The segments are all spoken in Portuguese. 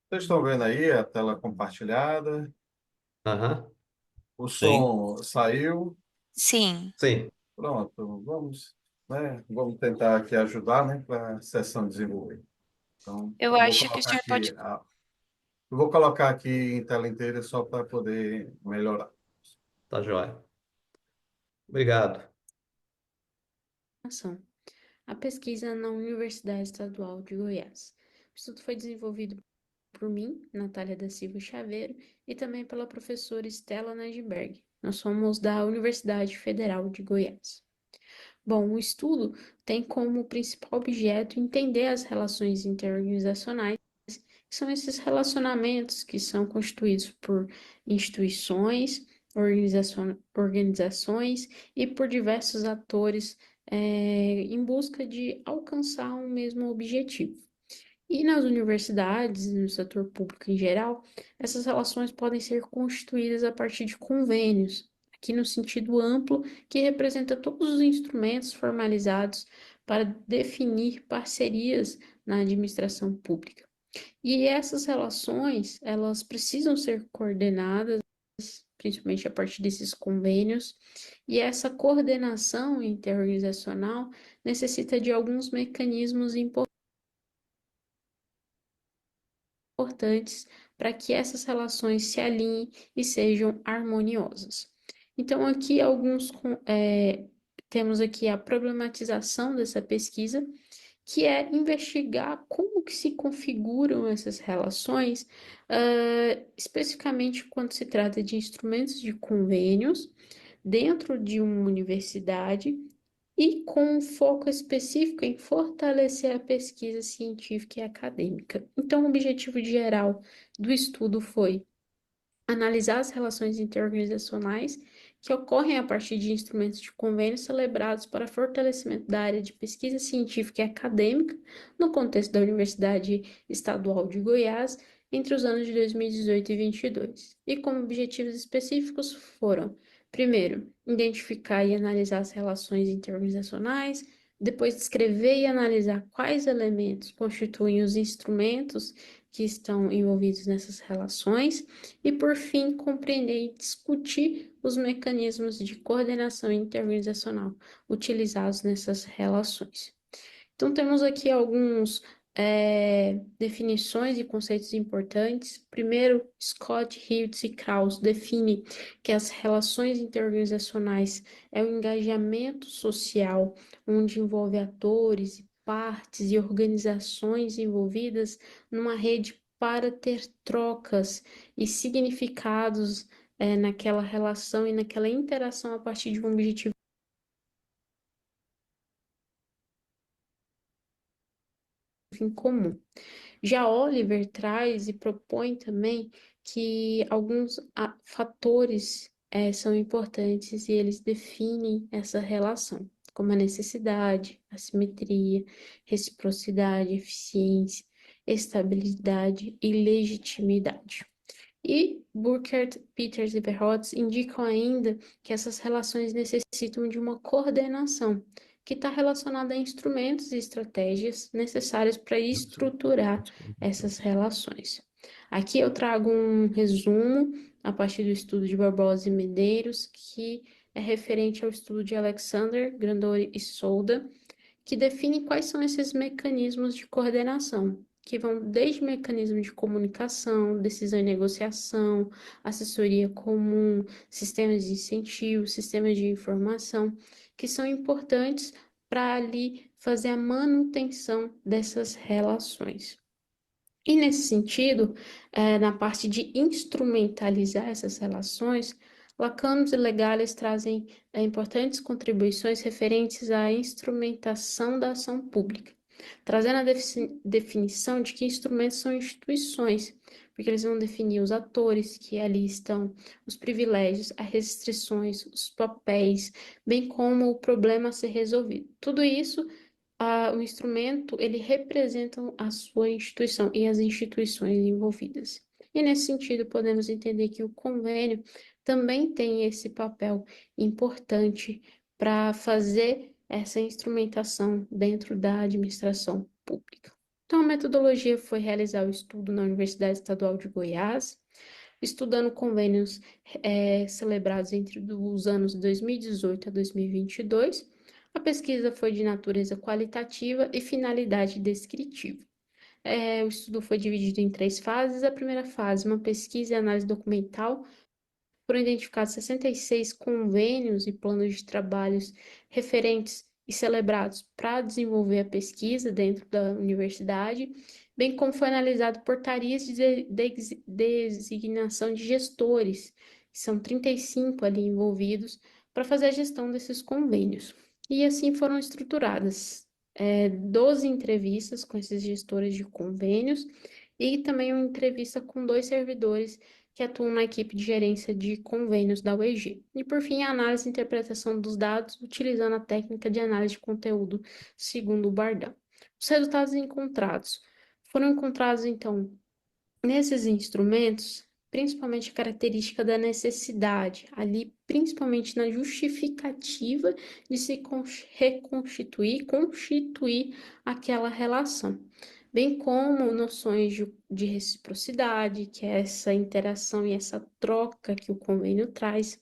Vocês estão vendo aí a tela compartilhada? Aham, O sim, som saiu? Sim, sim, Pronto, vamos, né? Vamos tentar aqui ajudar, né, para a sessão desenvolver. Então, eu eu vou acho que o colocar senhor aqui, pode. eu vou colocar aqui em tela inteira só para poder melhorar. tá joia. Obrigado. Ação. A pesquisa na Universidade Estadual de Goiás. O estudo foi desenvolvido por mim, Natália da Silva Chaveiro, e também pela professora Stella Najdberg. Nós somos da Universidade Federal de Goiás. Bom, o estudo tem como principal objeto entender as relações interorganizacionais, que são esses relacionamentos que são constituídos por instituições, organizações e por diversos atores em busca de alcançar um mesmo objetivo. E nas universidades e no setor público em geral, essas relações podem ser constituídas a partir de convênios, aqui no sentido amplo, que representa todos os instrumentos formalizados para definir parcerias na administração pública. E essas relações, elas precisam ser coordenadas, principalmente a partir desses convênios, e essa coordenação interorganizacional necessita de alguns mecanismos importantes para que essas relações se alinhem e sejam harmoniosas. Então, aqui temos aqui a problematização dessa pesquisa, que é investigar como que se configuram essas relações, especificamente quando se trata de instrumentos de convênios dentro de uma universidade e com um foco específico em fortalecer a pesquisa científica e acadêmica. Então, o objetivo geral do estudo foi analisar as relações interorganizacionais que ocorrem a partir de instrumentos de convênios celebrados para fortalecimento da área de pesquisa científica e acadêmica no contexto da Universidade Estadual de Goiás entre os anos de 2018 e 2022. E como objetivos específicos foram: primeiro, identificar e analisar as relações interorganizacionais, depois descrever e analisar quais elementos constituem os instrumentos que estão envolvidos nessas relações, e, por fim, compreender e discutir os mecanismos de coordenação interorganizacional utilizados nessas relações. Então, temos aqui alguns definições e conceitos importantes. Primeiro, Scott, Hughes e Krauss define que as relações interorganizacionais é o engajamento social, onde envolve atores, partes e organizações envolvidas numa rede para ter trocas e significados naquela relação e naquela interação a partir de um objetivo em comum. Já Oliver traz e propõe também que alguns fatores são importantes e eles definem essa relação, como a necessidade, a simetria, reciprocidade, eficiência, estabilidade e legitimidade. E Burkert, Peters e Verhulst indicam ainda que essas relações necessitam de uma coordenação, que está relacionada a instrumentos e estratégias necessários para estruturar essas relações. Aqui eu trago um resumo a partir do estudo de Barbosa e Medeiros, que é referente ao estudo de Alexander, Grandori e Solda, que define quais são esses mecanismos de coordenação, que vão desde mecanismo de comunicação, decisão e negociação, assessoria comum, sistemas de incentivo, sistemas de informação, que são importantes para ali fazer a manutenção dessas relações. E nesse sentido, na parte de instrumentalizar essas relações, Lacanos e Legales trazem importantes contribuições referentes à instrumentação da ação pública, trazendo a definição de que instrumentos são instituições, porque eles vão definir os atores que ali estão, os privilégios, as restrições, os papéis, bem como o problema a ser resolvido. Tudo isso o instrumento, ele representa a sua instituição e as instituições envolvidas. E nesse sentido, podemos entender que o convênio também tem esse papel importante para fazer essa instrumentação dentro da administração pública. Então, a metodologia foi realizar o estudo na Universidade Estadual de Goiás, estudando convênios celebrados entre os anos 2018 a 2022. A pesquisa foi de natureza qualitativa e finalidade descritiva. O estudo foi dividido em 3 fases. A primeira fase, uma pesquisa e análise documental. Foram identificados 66 convênios e planos de trabalhos referentes e celebrados para desenvolver a pesquisa dentro da universidade, bem como foi analisado portarias de designação de gestores, que são 35 ali envolvidos, para fazer a gestão desses convênios. E assim foram estruturadas 12 entrevistas com esses gestores de convênios e também uma entrevista com 2 servidores que atuam na equipe de gerência de convênios da UEG. E, por fim, a análise e interpretação dos dados utilizando a técnica de análise de conteúdo, segundo o Bardão. Os resultados encontrados. Foram encontrados, então, nesses instrumentos, principalmente a característica da necessidade, ali principalmente na justificativa de se reconstituir, constituir aquela relação, bem como noções de reciprocidade, que é essa interação e essa troca que o convênio traz,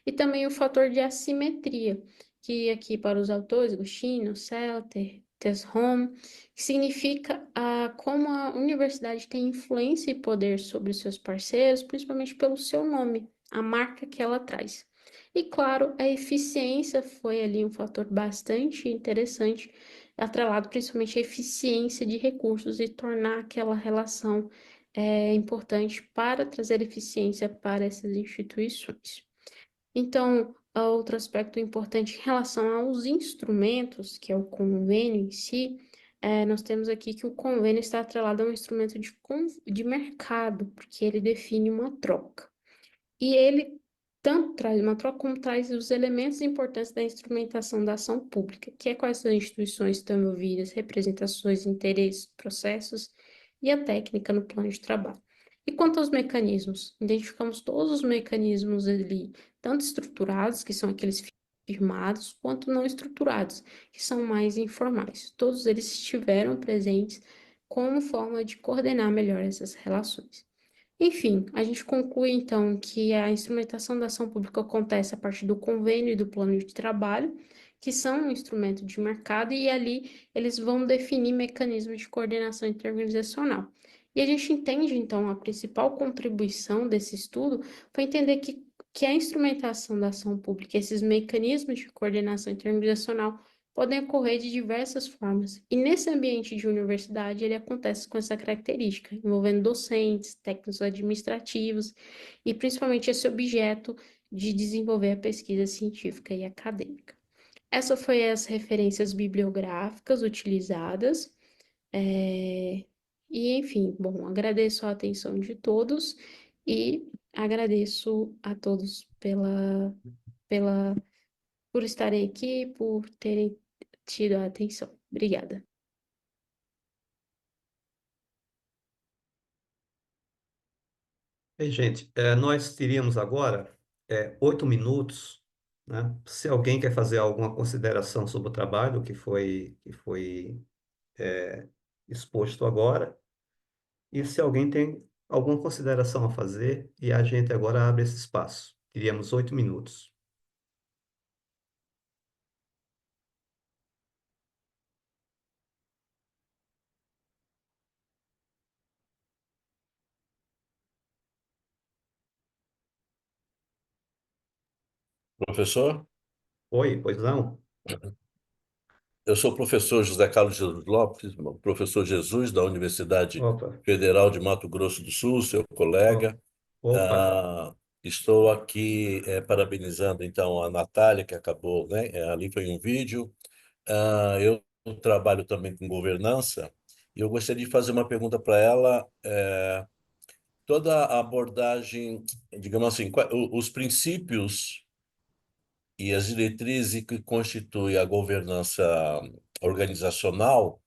e também o fator de assimetria, que aqui para os autores, Agostinho, Selter, Tesrom, que significa como a universidade tem influência e poder sobre os seus parceiros, principalmente pelo seu nome, a marca que ela traz. E claro, a eficiência foi ali um fator bastante interessante, atrelado principalmente à eficiência de recursos e tornar aquela relação importante para trazer eficiência para essas instituições. Então, outro aspecto importante em relação aos instrumentos, que é o convênio em si, nós temos aqui que o convênio está atrelado a um instrumento de mercado, porque ele define uma troca. E ele tanto traz uma troca como traz os elementos importantes da instrumentação da ação pública, que é quais as instituições estão envolvidas, representações, interesses, processos e a técnica no plano de trabalho. E quanto aos mecanismos, identificamos todos os mecanismos ali, tanto estruturados, que são aqueles firmados, quanto não estruturados, que são mais informais. Todos eles estiveram presentes como forma de coordenar melhor essas relações. Enfim, a gente conclui então que a instrumentação da ação pública acontece a partir do convênio e do plano de trabalho, que são um instrumento de mercado, e ali eles vão definir mecanismos de coordenação interorganizacional. E a gente entende, então, a principal contribuição desse estudo foi entender que a instrumentação da ação pública, esses mecanismos de coordenação interorganizacional, podem ocorrer de diversas formas. E nesse ambiente de universidade, ele acontece com essa característica, envolvendo docentes, técnicos administrativos e principalmente esse objeto de desenvolver a pesquisa científica e acadêmica. Essas foram as referências bibliográficas utilizadas. E, enfim, bom, agradeço a atenção de todos e agradeço a todos pela por estarem aqui, por terem tido a atenção. Obrigada. Bem, gente, nós teríamos agora 8 minutos, né? Se alguém quer fazer alguma consideração sobre o trabalho que foi exposto agora, e se alguém tem alguma consideração a fazer, e a gente agora abre esse espaço. Teríamos 8 minutos. Professor, Oi, pois não? eu sou o professor José Carlos Jesus Lopes, professor Jesus da Universidade Opa, Federal de Mato Grosso do Sul, seu ó, colega. opa. Ah, estou aqui parabenizando então a Natália, que acabou, né? Ali foi um vídeo. Eu trabalho também com governança e eu gostaria de fazer uma pergunta para ela. Toda a abordagem, digamos assim, os princípios e as diretrizes que constituem a governança organizacional,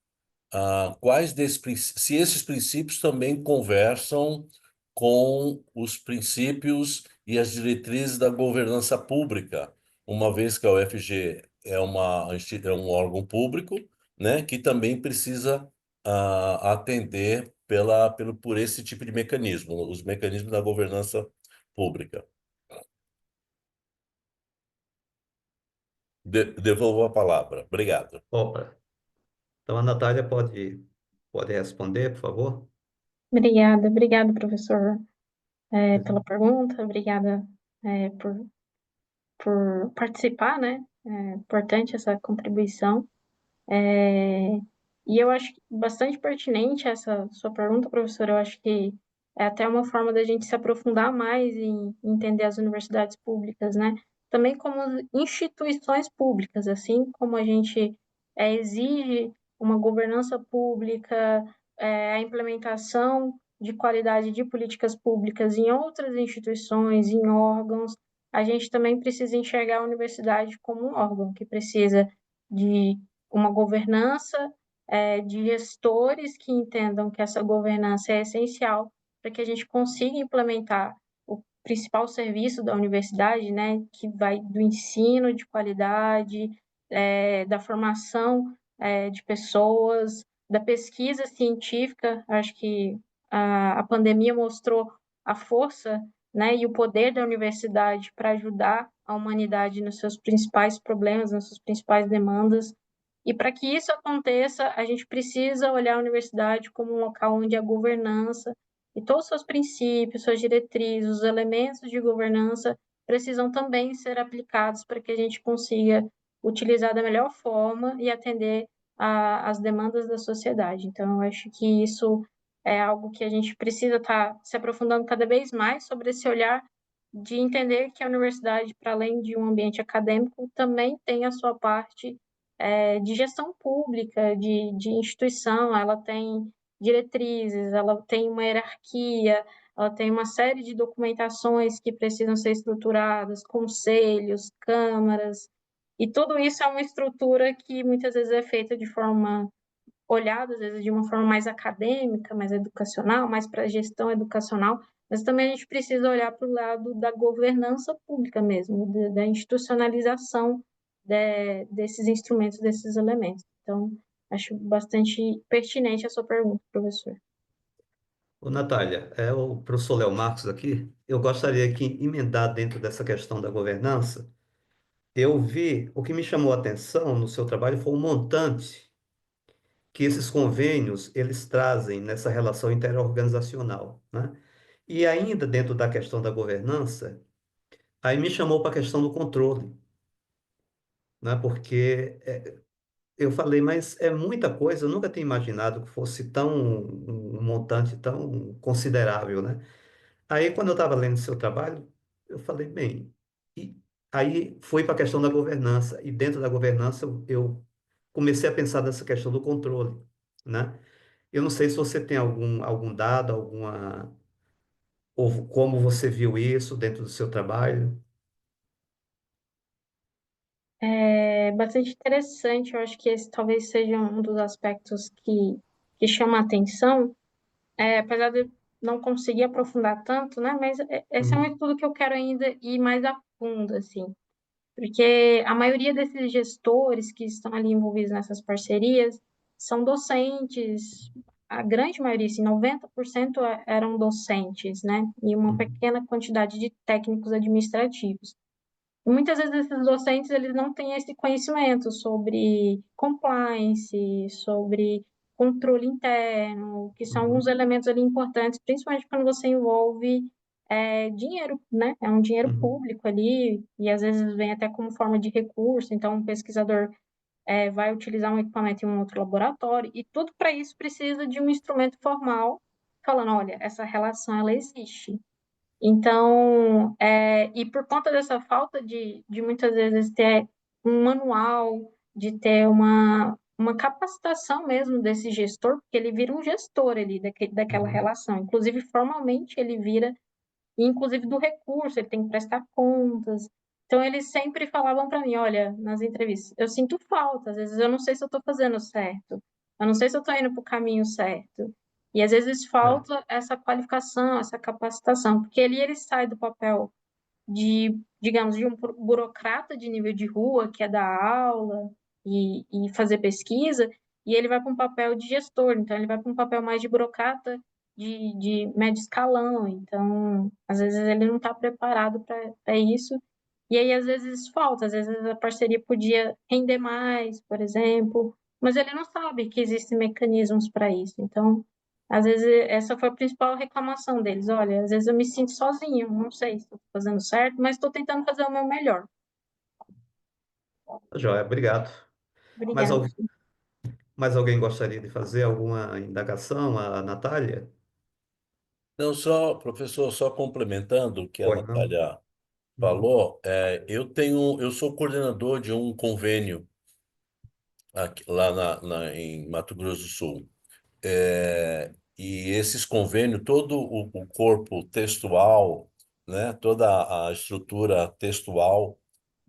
se esses princípios também conversam com os princípios e as diretrizes da governança pública, uma vez que a UFG é um órgão público, né, que também precisa atender por esse tipo de mecanismo, os mecanismos da governança pública. Devolvo a palavra. Obrigado. Opa, então a Natália pode responder, por favor? Obrigada, professor, pela pergunta, obrigada, por participar, né? É importante essa contribuição. E eu acho bastante pertinente essa sua pergunta, professor. Eu acho que é até uma forma da gente se aprofundar mais em entender as universidades públicas, né? Também como instituições públicas, assim como a gente exige uma governança pública, a implementação de qualidade de políticas públicas em outras instituições, em órgãos, a gente também precisa enxergar a universidade como um órgão que precisa de uma governança, de gestores que entendam que essa governança é essencial para que a gente consiga implementar o principal serviço da universidade, né, que vai do ensino de qualidade, da formação, de pessoas, da pesquisa científica. Acho que a pandemia mostrou a força, né, e o poder da universidade para ajudar a humanidade nos seus principais problemas, nas suas principais demandas. E para que isso aconteça, a gente precisa olhar a universidade como um local onde a governança e todos os seus princípios, suas diretrizes, os elementos de governança precisam também ser aplicados para que a gente consiga utilizar da melhor forma e atender às demandas da sociedade. Então, eu acho que isso é algo que a gente precisa estar se aprofundando cada vez mais sobre esse olhar de entender que a universidade, para além de um ambiente acadêmico, também tem a sua parte de gestão pública, de instituição. Ela tem diretrizes, ela tem uma hierarquia, ela tem uma série de documentações que precisam ser estruturadas, conselhos, câmaras, e tudo isso é uma estrutura que muitas vezes é feita de forma olhado, às vezes, de uma forma mais acadêmica, mais educacional, mais para a gestão educacional, mas também a gente precisa olhar para o lado da governança pública mesmo, da institucionalização desses instrumentos, desses elementos. Então, acho bastante pertinente a sua pergunta, professor. Ô, Natália, é o professor Léo Marcos aqui. Eu gostaria que emendar dentro dessa questão da governança. Eu vi, o que me chamou a atenção no seu trabalho foi o montante que esses convênios eles trazem nessa relação interorganizacional, né? E ainda dentro da questão da governança, aí me chamou para a questão do controle, né? Porque eu falei, mas é muita coisa, eu nunca tinha imaginado que fosse tão um montante tão considerável, né? Aí quando eu estava lendo seu trabalho, eu falei, bem, e aí foi para a questão da governança, e dentro da governança eu comecei a pensar nessa questão do controle, né? Eu não sei se você tem algum dado, ou como você viu isso dentro do seu trabalho. É bastante interessante, eu acho que esse talvez seja um dos aspectos que chama a atenção, apesar de eu não conseguir aprofundar tanto, né? Mas esse é um Uhum, estudo que eu quero ainda ir mais a fundo, assim, porque a maioria desses gestores que estão ali envolvidos nessas parcerias são docentes, a grande maioria, assim, 90% eram docentes, né? E uma uhum, pequena quantidade de técnicos administrativos. E muitas vezes esses docentes eles não têm esse conhecimento sobre compliance, sobre controle interno, que são alguns uhum, elementos ali importantes, principalmente quando você envolve dinheiro, né? É um dinheiro uhum, público ali, e às vezes vem até como forma de recurso, então um pesquisador vai utilizar um equipamento em um outro laboratório, e tudo para isso precisa de um instrumento formal, falando, olha, essa relação ela existe. Então, e por conta dessa falta de muitas vezes ter um manual, de ter uma capacitação mesmo desse gestor, porque ele vira um gestor ali daquela uhum, relação. Inclusive, formalmente, ele vira, e inclusive do recurso, ele tem que prestar contas. Então, eles sempre falavam para mim, olha, nas entrevistas, eu sinto falta, às vezes eu não sei se eu estou fazendo certo, eu não sei se eu estou indo para o caminho certo. E às vezes é, falta essa qualificação, essa capacitação, porque ali ele sai do papel de, digamos, de um burocrata de nível de rua, que é dar aula e fazer pesquisa, e ele vai para um papel de gestor, então ele vai para um papel mais de burocrata, de médio escalão, então às vezes ele não está preparado para isso, e aí às vezes falta, às vezes a parceria podia render mais, por exemplo, mas ele não sabe que existem mecanismos para isso, então às vezes essa foi a principal reclamação deles, olha, às vezes eu me sinto sozinho, não sei se estou fazendo certo, mas estou tentando fazer o meu melhor. Tá joia, obrigado. Mais, Obrigada. al- mais alguém gostaria de fazer alguma indagação à Natália? Não, só, professor, só complementando o que a Pois não? Natália Uhum, falou, eu sou coordenador de um convênio aqui, lá em Mato Grosso do Sul. E esses convênios, todo o corpo textual, né, toda a estrutura textual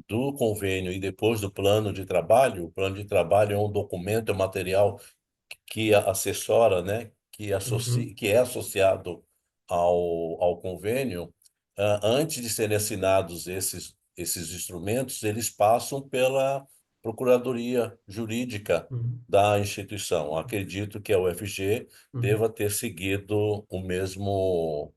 do convênio e depois do plano de trabalho, o plano de trabalho é um documento, é um material que assessora, né, uhum, que é associado ao convênio. Antes de serem assinados esses instrumentos, eles passam pela Procuradoria Jurídica uhum, da instituição. Acredito que a UFG uhum, deva ter seguido o mesmo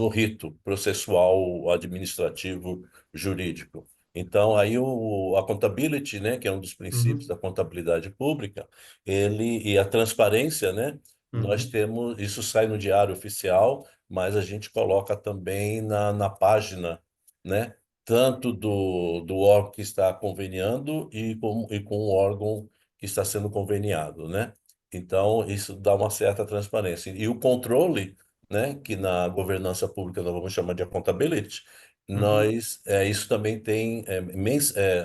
rito processual administrativo jurídico. Então, aí a accountability, né, que é um dos princípios uhum, da contabilidade pública, e a transparência, né, nós uhum, temos, isso sai no Diário Oficial, mas a gente coloca também na página, né, tanto do órgão que está conveniando e com o órgão que está sendo conveniado, né? Então, isso dá uma certa transparência. E o controle, né, que na governança pública nós vamos chamar de accountability, uhum, isso também tem,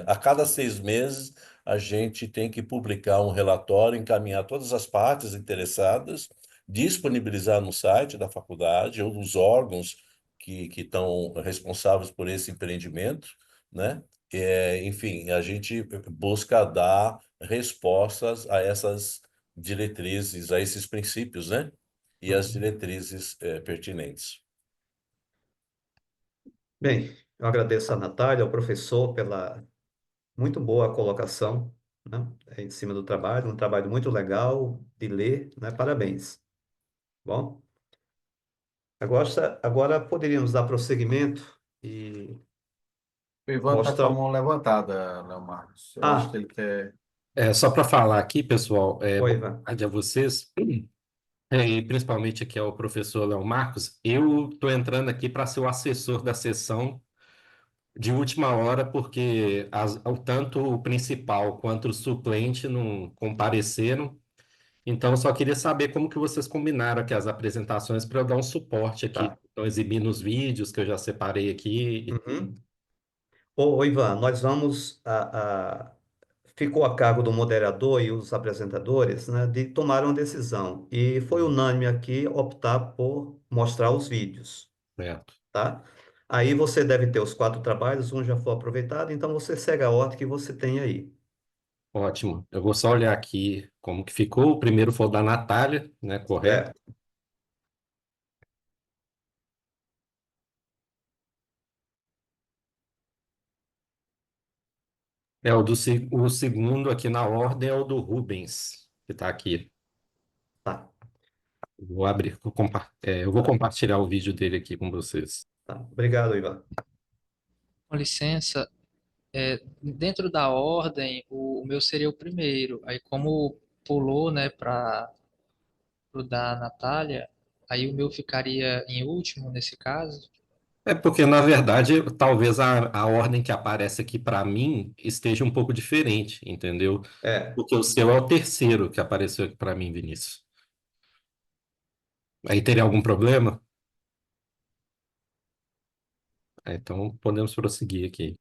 a cada 6 meses, a gente tem que publicar um relatório, encaminhar todas as partes interessadas, disponibilizar no site da faculdade ou dos órgãos que estão responsáveis por esse empreendimento, né? Enfim, a gente busca dar respostas a essas diretrizes, a esses princípios, né? E as uhum. diretrizes pertinentes. Bem, eu agradeço a Natália, ao professor, pela muito boa colocação, né, em cima do trabalho, um trabalho muito legal de ler, né? Parabéns. Bom, agora poderíamos dar prosseguimento e O Ivan está com a mostrar. mão levantada, Léo Marcos. Eu acho que Ah, ele quer. Só para falar aqui, pessoal, oi, boa Ivan. tarde a vocês, e principalmente aqui ao professor Léo Marcos. Eu estou entrando aqui para ser o assessor da sessão de última hora, porque tanto o principal quanto o suplente não compareceram. Então, eu só queria saber como que vocês combinaram aqui as apresentações para eu dar um suporte aqui. Tá. Estão exibindo os vídeos que eu já separei aqui e tudo. Uhum. Ô, Ivan, nós vamos. Ficou a cargo do moderador e os apresentadores, né, de tomar uma decisão. E foi unânime aqui optar por mostrar os vídeos, Certo. tá? Aí você deve ter os 4 trabalhos, um já foi aproveitado, então você segue a ordem que você tem aí. Ótimo. Eu vou só olhar aqui como que ficou. O primeiro foi o da Natália, né? Correto? Certo? O segundo aqui na ordem é o do Rubens, que está aqui. Tá, Vou abrir, eu vou compartilhar o vídeo dele aqui com vocês. tá. Obrigado, Ivan. Com licença, dentro da ordem, o meu seria o primeiro. Aí, como pulou, né, para o da Natália, aí o meu ficaria em último nesse caso. É porque, na verdade, talvez a ordem que aparece aqui para mim esteja um pouco diferente, entendeu? É, Porque o seu é o terceiro que apareceu aqui para mim, Vinícius. Aí teria algum problema? Então, podemos prosseguir aqui.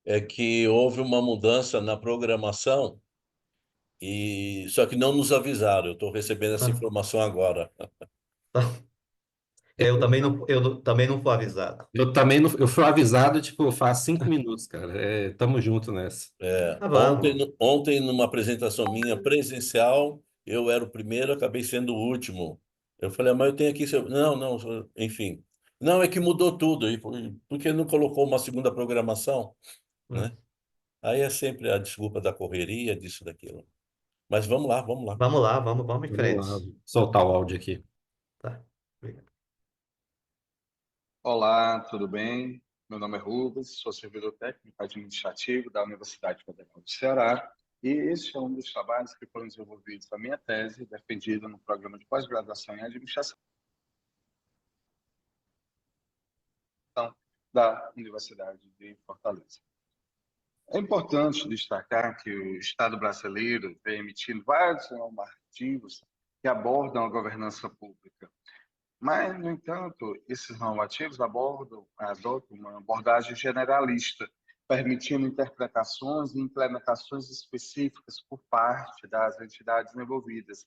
É que houve uma mudança na programação e só que não nos avisaram. Eu estou recebendo essa tá, informação agora. tá. Eu também não fui avisado. Eu também não, eu fui avisado, tipo, faz 5 minutos, cara. Tamo junto nessa. Tá, Ontem, vamos. ontem, numa apresentação minha presencial, eu era o primeiro, acabei sendo o último. Eu falei, mas eu tenho aqui. Não, não, enfim. Não, é que mudou tudo, porque não colocou uma segunda programação, Hum. né? Aí é sempre a desculpa da correria, disso, daquilo. Mas vamos lá, vamos lá. Vamos lá, vamos em Vamos lá, frente. soltar o áudio aqui. Tá. Obrigado. Olá, tudo bem? Meu nome é Rubens, sou servidor técnico administrativo da Universidade Federal do Ceará e este é um dos trabalhos que foram desenvolvidos na minha tese, defendida no programa de pós-graduação em administração da Universidade de Fortaleza. É importante destacar que o Estado brasileiro vem emitindo vários normativos que abordam a governança pública. Mas, no entanto, esses normativos adotam uma abordagem generalista, permitindo interpretações e implementações específicas por parte das entidades envolvidas,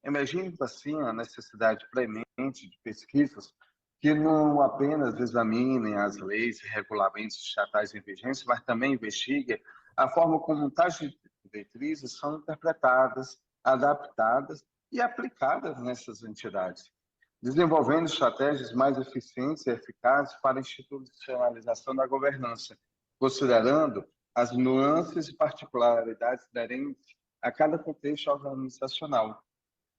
emergindo assim a necessidade premente de pesquisas que não apenas examinem as leis e regulamentos estatais em vigência, mas também investiguem a forma como tais diretrizes são interpretadas, adaptadas e aplicadas nessas entidades, desenvolvendo estratégias mais eficientes e eficazes para a institucionalização da governança, considerando as nuances e particularidades inerentes a cada contexto organizacional.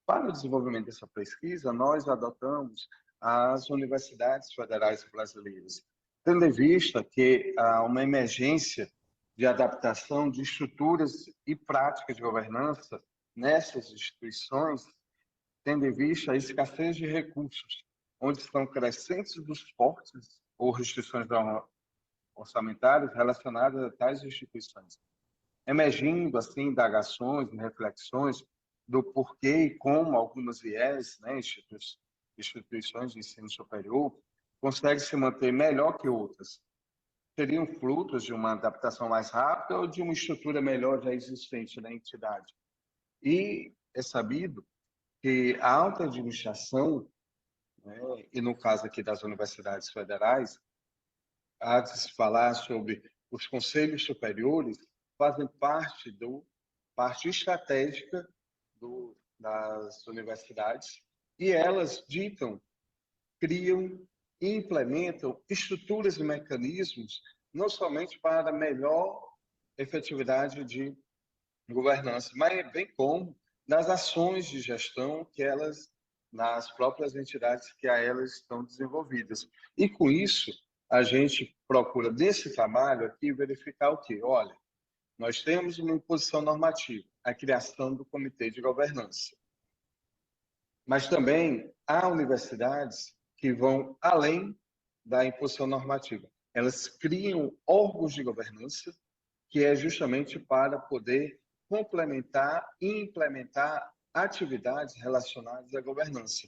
Para o desenvolvimento dessa pesquisa, nós adotamos as universidades federais brasileiras, tendo em vista que há uma emergência de adaptação de estruturas e práticas de governança nessas instituições, tendo em vista a escassez de recursos, onde estão crescentes os cortes ou restrições orçamentárias relacionadas a tais instituições, emergindo assim indagações e reflexões do porquê e como algumas IES, né, instituições de ensino superior, conseguem se manter melhor que outras. Seriam frutos de uma adaptação mais rápida ou de uma estrutura melhor já existente na entidade? E é sabido que a alta administração, né, e no caso aqui das universidades federais, há de se falar sobre os conselhos superiores, fazem parte estratégica das universidades e elas ditam, criam e implementam estruturas e mecanismos não somente para melhor efetividade de governança, mas bem como das ações de gestão que elas, nas próprias entidades que a elas estão desenvolvidas. E com isso, a gente procura, nesse trabalho aqui, verificar o quê? Olha, nós temos uma imposição normativa, a criação do Comitê de Governança. Mas também há universidades que vão além da imposição normativa. Elas criam órgãos de governança, que é justamente para poder complementar e implementar atividades relacionadas à governança.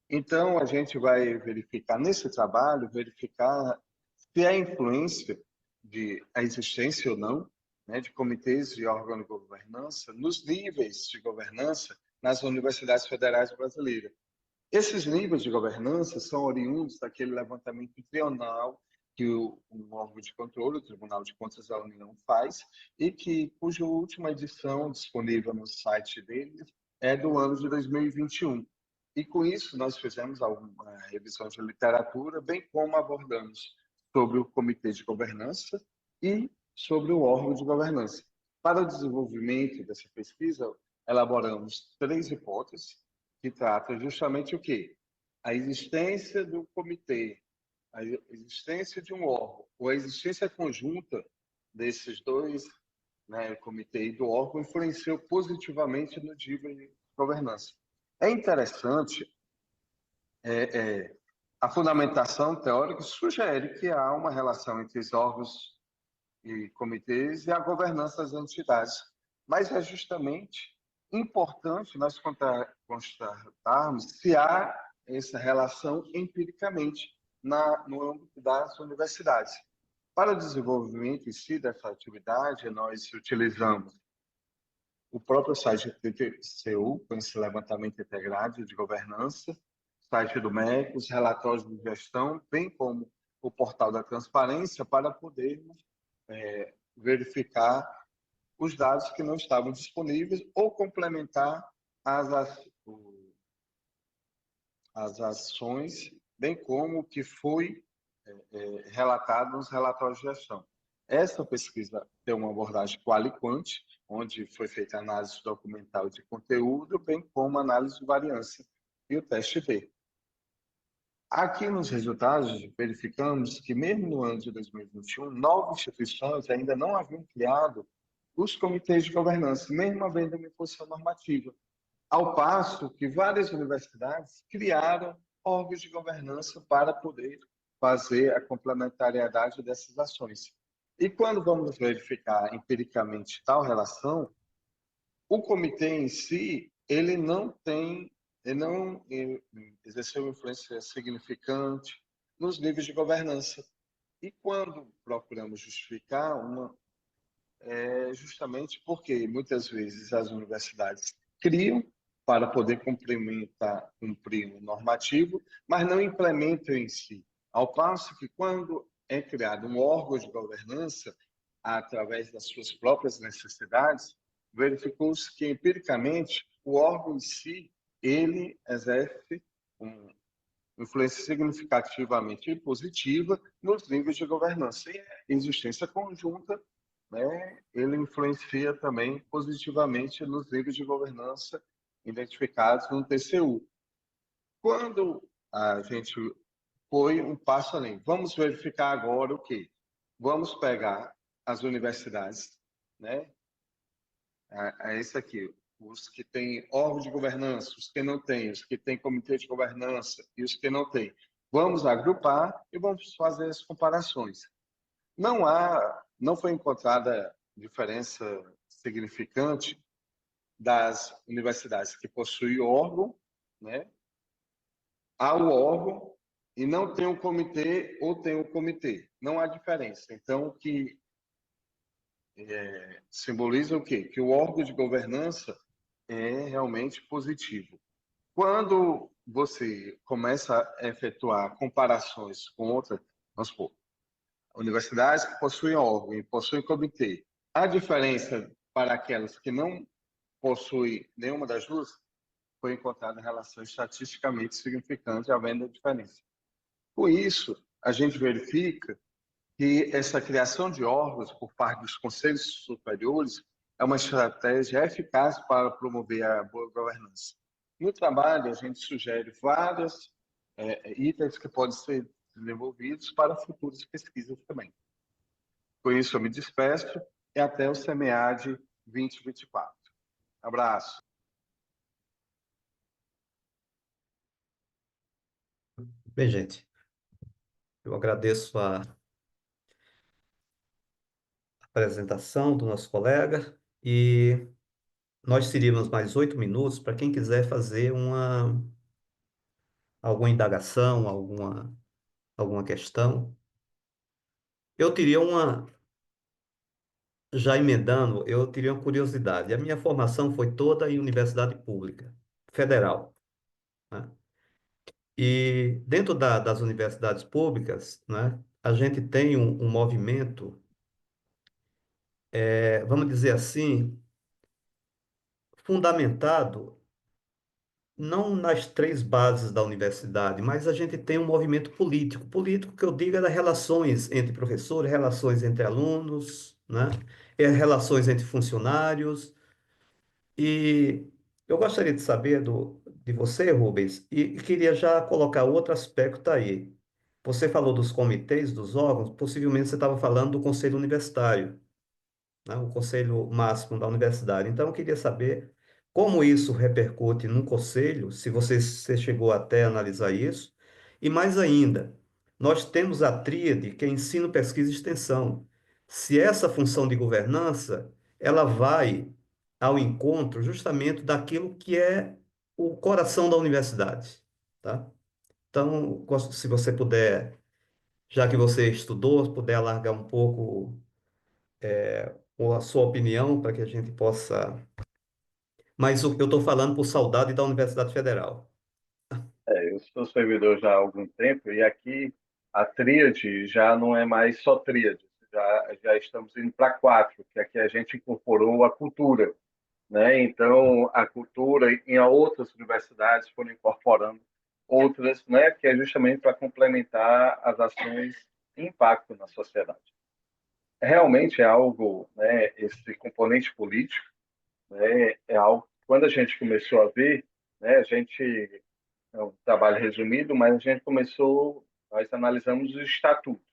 Então, a gente vai verificar nesse trabalho, verificar se há influência de a existência ou não, né, de comitês e órgãos de governança nos níveis de governança nas universidades federais brasileiras. Esses níveis de governança são oriundos daquele levantamento trienal que um órgão de controle, o Tribunal de Contas da União, faz e cuja última edição disponível no site deles é do ano de 2021. E com isso nós fizemos alguma revisão de literatura, bem como abordamos sobre o Comitê de Governança e sobre o órgão de governança. Para o desenvolvimento dessa pesquisa, elaboramos 3 hipóteses que tratam justamente o quê? A existência do comitê, a existência de um órgão, ou a existência conjunta desses dois, né, o comitê e do órgão, influenciou positivamente no nível de governança. É interessante, a fundamentação teórica sugere que há uma relação entre os órgãos e comitês e a governança das entidades, mas é justamente importante nós constatarmos se há essa relação empiricamente no âmbito das universidades. Para o desenvolvimento em si dessa atividade, nós utilizamos o próprio site do TCU, com esse levantamento integrado de governança, site do MEC, os relatórios de gestão, bem como o portal da transparência, para podermos verificar os dados que não estavam disponíveis ou complementar as ações bem como o que foi relatado nos relatórios de gestão. Essa pesquisa tem uma abordagem qual e quant, onde foi feita análise documental de conteúdo, bem como análise de variância e o teste B. Aqui nos resultados, verificamos que, mesmo no ano de 2021, 9 instituições ainda não haviam criado os comitês de governança, mesmo havendo uma imposição normativa, ao passo que várias universidades criaram órgãos de governança para poder fazer a complementariedade dessas ações. E quando vamos verificar empiricamente tal relação, o comitê em si, ele não exerceu influência significante nos níveis de governança. E quando procuramos justificar, justamente porque muitas vezes as universidades criam para poder cumprir um normativo, mas não implementam em si. Ao passo que, quando é criado um órgão de governança, através das suas próprias necessidades, verificou-se que, empiricamente, o órgão em si, ele exerce uma influência significativamente positiva nos níveis de governança. E a existência conjunta, né, ele influencia também positivamente nos níveis de governança identificados no TCU. Quando a gente foi um passo além, vamos verificar agora o quê? Vamos pegar as universidades, né? É esse aqui, os que têm órgão de governança, os que não têm, os que têm comitê de governança e os que não têm. Vamos agrupar e vamos fazer as comparações. Não foi encontrada diferença significante das universidades que possuem órgão, né, ao órgão, e não tem um comitê ou tem um comitê. Não há diferença. Então, o que simboliza o quê? Que o órgão de governança é realmente positivo. Quando você começa a efetuar comparações com outras, vamos supor, universidades que possuem órgão e possuem comitê, a diferença para aquelas que não possuem nenhuma das duas foi encontrada relação estatisticamente significante, havendo diferença. Com isso, a gente verifica que essa criação de órgãos por parte dos conselhos superiores é uma estratégia eficaz para promover a boa governança. No trabalho, a gente sugere vários itens que podem ser desenvolvidos para futuras pesquisas também. Com isso, eu me despeço e até o SEMEAD 2024. Abraço. Bem, gente, eu agradeço a apresentação do nosso colega e nós teríamos mais 8 minutos para quem quiser fazer alguma indagação, alguma questão. Eu teria já emendando, eu teria uma curiosidade. A minha formação foi toda em universidade pública, federal, né? E dentro das universidades públicas, né, a gente tem um movimento, vamos dizer assim, fundamentado não nas três bases da universidade, mas a gente tem um movimento político. Político que eu digo é das relações entre professores, relações entre alunos, né? Relações entre funcionários. E eu gostaria de saber de você, Rubens, e queria já colocar outro aspecto aí. Você falou dos comitês, dos órgãos, possivelmente você estava falando do conselho universitário, né, o conselho máximo da universidade. Então, eu queria saber como isso repercute no conselho, se você chegou até a analisar isso, e mais ainda, nós temos a tríade que é ensino, pesquisa e extensão. Se essa função de governança, ela vai ao encontro justamente daquilo que é o coração da universidade, tá? Então, se você puder, já que você estudou, puder alargar um pouco ou a sua opinião para que a gente possa. Mas eu estou falando por saudade da Universidade Federal. Eu sou servidor já há algum tempo e aqui a tríade já não é mais só tríade, já estamos indo para quatro, que aqui a gente incorporou a cultura, né? Então, a cultura em outras universidades foram incorporando outras, né, que é justamente para complementar as ações de impacto na sociedade. Realmente é algo, né, esse componente político, né, é algo, quando a gente começou a ver, né, a gente, é um trabalho resumido, mas a gente começou, nós analisamos os estatutos,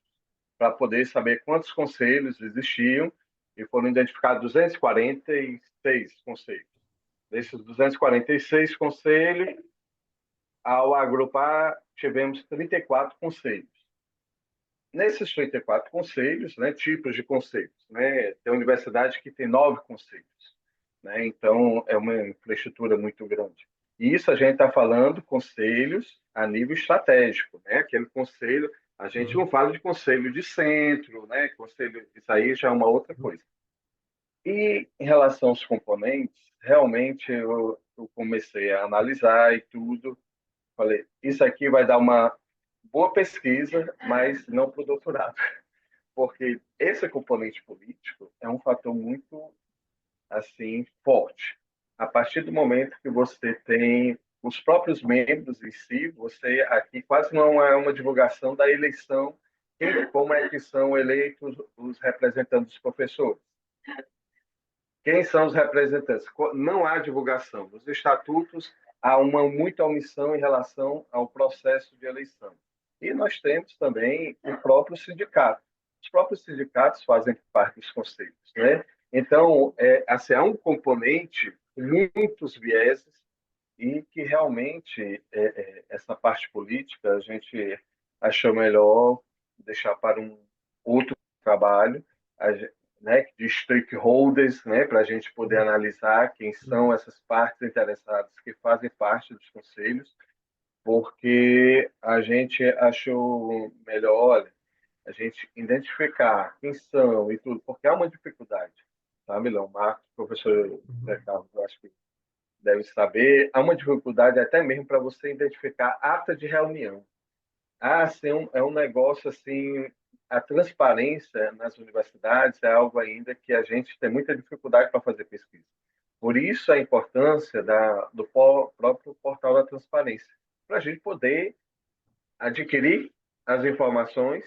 para poder saber quantos conselhos existiam, e foram identificados 246 conselhos. Desses 246 conselhos, ao agrupar, tivemos 34 conselhos. Nesses 34 conselhos, né, tipos de conselhos, né, tem universidade que tem 9 conselhos, né, então é uma infraestrutura muito grande. E isso a gente está falando conselhos a nível estratégico, né, aquele conselho, a gente não fala de conselho de centro, né, conselho, isso aí já é uma outra coisa. E em relação aos componentes, realmente eu comecei a analisar e tudo, falei, isso aqui vai dar uma boa pesquisa, mas não para o doutorado, porque esse componente político é um fator muito assim forte. A partir do momento que você tem os próprios membros em si, você aqui quase não é uma divulgação da eleição, como é que são eleitos os representantes dos professores. Quem são os representantes? Não há divulgação. Nos estatutos, há uma muita omissão em relação ao processo de eleição. E nós temos também o próprio sindicato. Os próprios sindicatos fazem parte dos conselhos, né? Então, assim, há um componente com muitos vieses e que realmente essa parte política a gente achou melhor deixar para um outro trabalho, né, de stakeholders, né, para a gente poder analisar quem são essas partes interessadas que fazem parte dos conselhos, porque a gente achou melhor, olha, a gente identificar quem são e tudo, porque há uma dificuldade, tá, Milão? Marcos, professor Zé Carlos, eu acho que deve saber, há uma dificuldade até mesmo para você identificar ata de reunião. Sim, é um negócio assim, a transparência nas universidades é algo ainda que a gente tem muita dificuldade para fazer pesquisa. Por isso a importância do próprio portal da transparência, para a gente poder adquirir as informações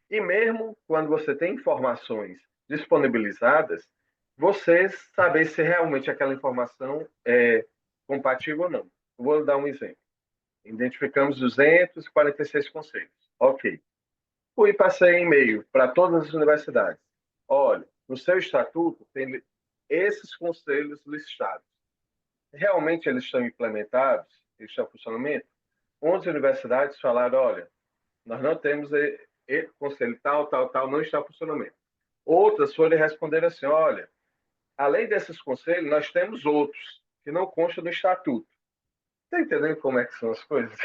e mesmo quando você tem informações disponibilizadas, você saber se realmente aquela informação é compatível ou não. Vou dar um exemplo. Identificamos 246 conselhos. Ok. Fui e passei e-mail para todas as universidades. Olha, no seu estatuto tem esses conselhos listados. Realmente eles estão implementados? Eles estão em funcionamento? 11 universidades falaram, olha, nós não temos conselho tal, tal, tal, não está em funcionamento. Outras foram responder assim, olha, além desses conselhos, nós temos outros que não constam no estatuto. Está entendendo como é que são as coisas?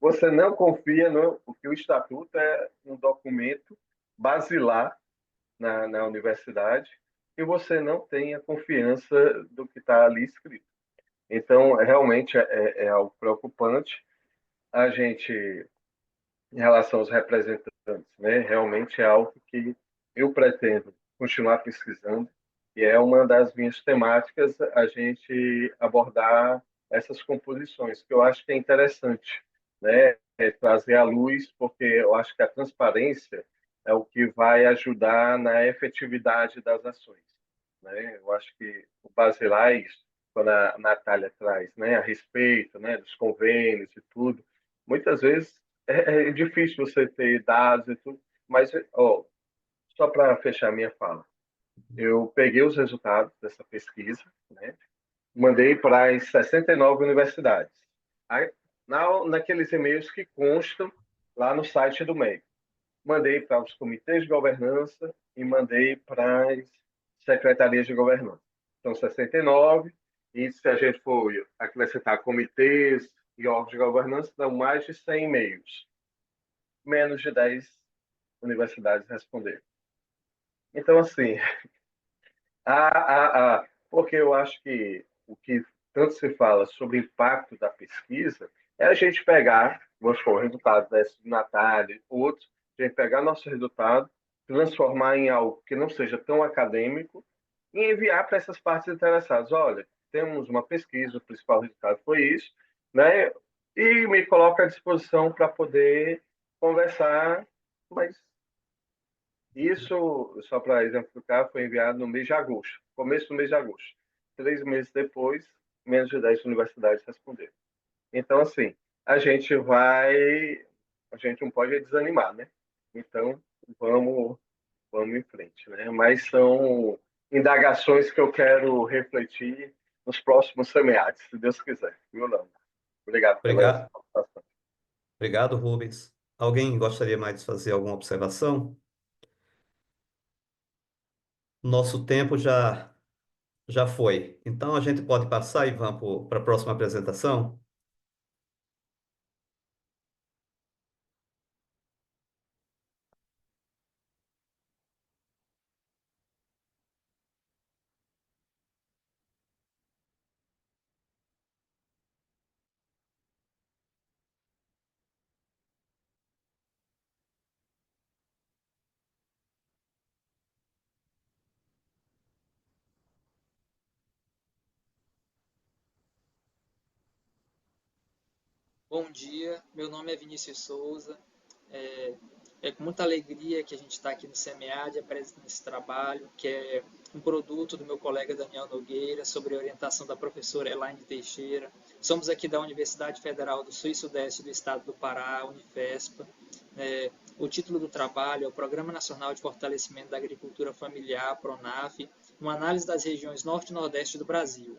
Você não confia no que o estatuto é um documento basilar na universidade e você não tem a confiança do que está ali escrito. Então, realmente é algo preocupante. A gente, em relação aos representantes, né, realmente é algo que eu pretendo continuar pesquisando e é uma das minhas temáticas a gente abordar essas composições, que eu acho que é interessante, né, trazer à luz, porque eu acho que a transparência é o que vai ajudar na efetividade das ações, né? Eu acho que o basilar é isso, quando a Natália traz, né, a respeito, né, dos convênios e tudo, muitas vezes é difícil você ter dados e tudo, mas só para fechar minha fala, eu peguei os resultados dessa pesquisa, né? Mandei para as 69 universidades. Aí, naqueles e-mails que constam lá no site do MEI. Mandei para os comitês de governança e mandei para as secretarias de governança. Então, 69, e se a gente for acrescentar comitês e órgãos de governança, dão mais de 100 e-mails. Menos de 10 universidades responderam. Então, assim, porque eu acho que o que tanto se fala sobre o impacto da pesquisa é a gente pegar, vamos supor, o resultado desse de Natália, outros, a gente pegar nosso resultado, transformar em algo que não seja tão acadêmico e enviar para essas partes interessadas. Olha, temos uma pesquisa, o principal resultado foi isso, né? e me coloco à disposição para poder conversar, mas isso, só para exemplificar, foi enviado no mês de agosto, começo do mês de agosto. 3 meses depois, menos de 10 universidades responderam. Então, assim, a gente não pode desanimar, né? Então, vamos, vamos em frente, né? Mas são indagações que eu quero refletir nos próximos semiários, se Deus quiser. Viu, Leandro? Obrigado pela Obrigado, participação. obrigado, Rubens. Alguém gostaria mais de fazer alguma observação? Nosso tempo já foi. Então a gente pode passar e vamos para a próxima apresentação? Bom dia, meu nome é Vinícius Souza. É, é com muita alegria que a gente está aqui no SEMEAD apresentando esse trabalho, que é um produto do meu colega Daniel Nogueira, sobre a orientação da professora Elaine Teixeira. Somos aqui da Universidade Federal do Sul e Sudeste do Estado do Pará, Unifespa. O título do trabalho é o Programa Nacional de Fortalecimento da Agricultura Familiar, PRONAF, uma análise das regiões Norte e Nordeste do Brasil.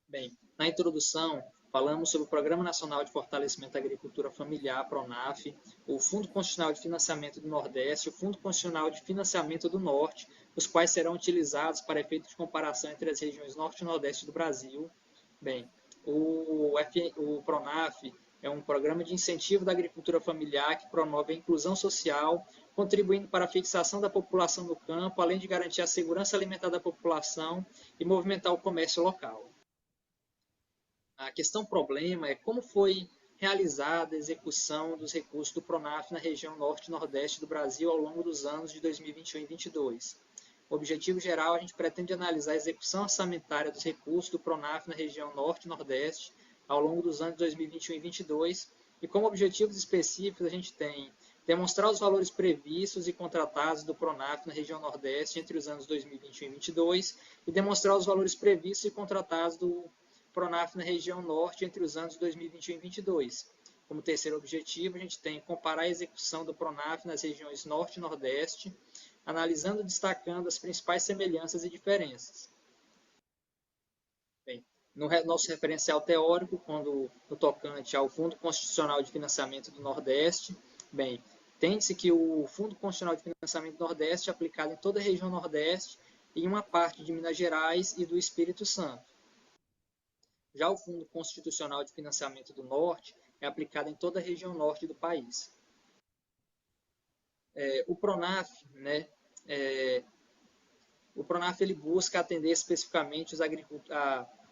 Bem, na introdução, falamos sobre o Programa Nacional de Fortalecimento da Agricultura Familiar, PRONAF, o Fundo Constitucional de Financiamento do Nordeste e o Fundo Constitucional de Financiamento do Norte, os quais serão utilizados para efeito de comparação entre as regiões Norte e Nordeste do Brasil. Bem, o PRONAF é um programa de incentivo da agricultura familiar que promove a inclusão social, contribuindo para a fixação da população no campo, além de garantir a segurança alimentar da população e movimentar o comércio local. A questão problema é como foi realizada a execução dos recursos do PRONAF na região norte e nordeste do Brasil ao longo dos anos de 2021 e 2022. O objetivo geral, a gente pretende analisar a execução orçamentária dos recursos do PRONAF na região norte e nordeste ao longo dos anos de 2021 e 2022, e como objetivos específicos a gente tem demonstrar os valores previstos e contratados do PRONAF na região nordeste entre os anos 2021 e 2022 e demonstrar os valores previstos e contratados do PRONAF na região norte entre os anos 2021 e 2022. Como terceiro objetivo, a gente tem comparar a execução do PRONAF nas regiões norte e nordeste, analisando e destacando as principais semelhanças e diferenças. Bem, no nosso referencial teórico, quando no tocante ao Fundo Constitucional de Financiamento do Nordeste, bem, tem-se que o Fundo Constitucional de Financiamento do Nordeste é aplicado em toda a região Nordeste e em uma parte de Minas Gerais e do Espírito Santo. Já o Fundo Constitucional de Financiamento do Norte é aplicado em toda a região norte do país. O PRONAF, ele busca atender especificamente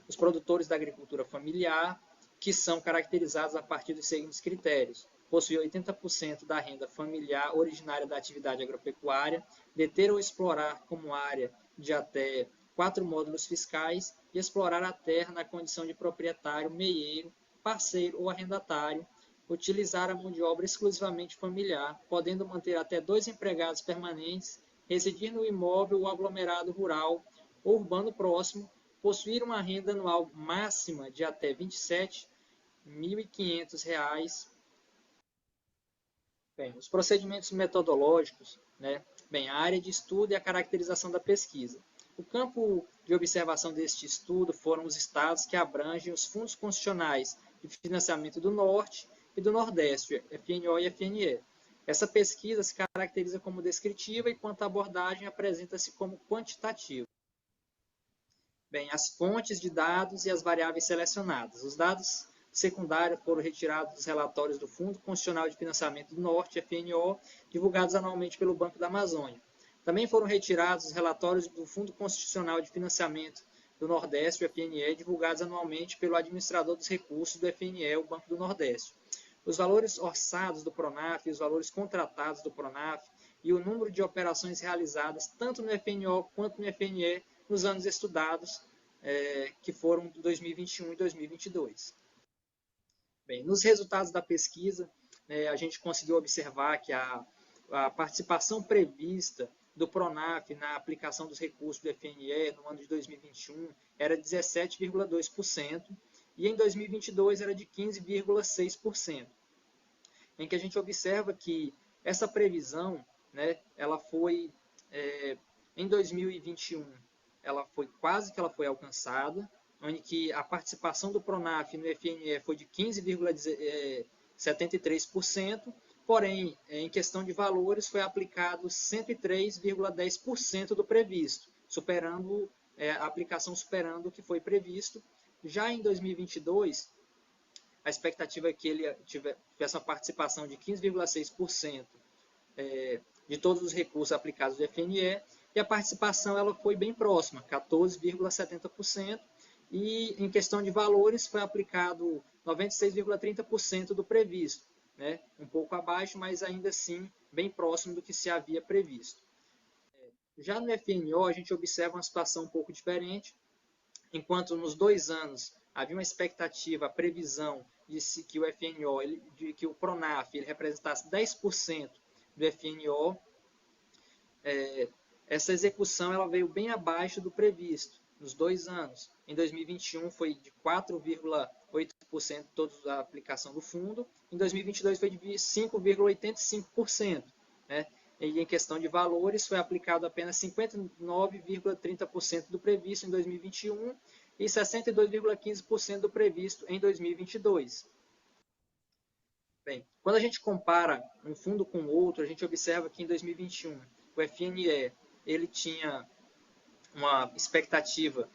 os produtores da agricultura familiar, que são caracterizados a partir dos seguintes critérios: possuir 80% da renda familiar originária da atividade agropecuária, deter ou explorar como área de até 4 módulos fiscais e explorar a terra na condição de proprietário, meieiro, parceiro ou arrendatário, utilizar a mão de obra exclusivamente familiar, podendo manter até 2 empregados permanentes, residir no imóvel ou aglomerado rural ou urbano próximo, possuir uma renda anual máxima de até R$ 27.500. Bem, os procedimentos metodológicos, a área de estudo e a caracterização da pesquisa. O campo de observação deste estudo foram os estados que abrangem os fundos constitucionais de financiamento do Norte e do Nordeste, FNO e FNE. Essa pesquisa se caracteriza como descritiva e, quanto à abordagem, apresenta-se como quantitativa. Bem, as fontes de dados e as variáveis selecionadas. Os dados secundários foram retirados dos relatórios do Fundo Constitucional de Financiamento do Norte, FNO, divulgados anualmente pelo Banco da Amazônia. Também foram retirados os relatórios do Fundo Constitucional de Financiamento do Nordeste, o FNE, divulgados anualmente pelo administrador dos recursos do FNE, o Banco do Nordeste. Os valores orçados do PRONAF e os valores contratados do PRONAF e o número de operações realizadas tanto no FNO quanto no FNE nos anos estudados, que foram 2021 e 2022. Bem, nos resultados da pesquisa, a gente conseguiu observar que a participação prevista do Pronaf na aplicação dos recursos do FNE no ano de 2021 era 17,2% e em 2022 era de 15,6%, em que a gente observa que essa previsão, ela foi, em 2021, ela foi quase que ela foi alcançada, onde que a participação do Pronaf no FNE foi de 15,73%, porém, em questão de valores, foi aplicado 103,10% do previsto, superando a aplicação superando o que foi previsto. Já em 2022, a expectativa é que ele tivesse uma participação de 15,6% de todos os recursos aplicados do FNE, e a participação ela foi bem próxima, 14,70%, e em questão de valores foi aplicado 96,30% do previsto, um pouco abaixo, mas ainda assim bem próximo do que se havia previsto. Já no FNO, a gente observa uma situação um pouco diferente, enquanto nos 2 anos havia uma expectativa, a previsão de que o FNO, de que o Pronaf ele representasse 10% do FNO, essa execução ela veio bem abaixo do previsto, nos 2 anos. Em 2021 foi de 4,8% toda a aplicação do fundo, em 2022 foi de 5,85%. E em questão de valores, foi aplicado apenas 59,30% do previsto em 2021 e 62,15% do previsto em 2022. Bem, quando a gente compara um fundo com o outro, a gente observa que em 2021 o FNE ele tinha uma expectativa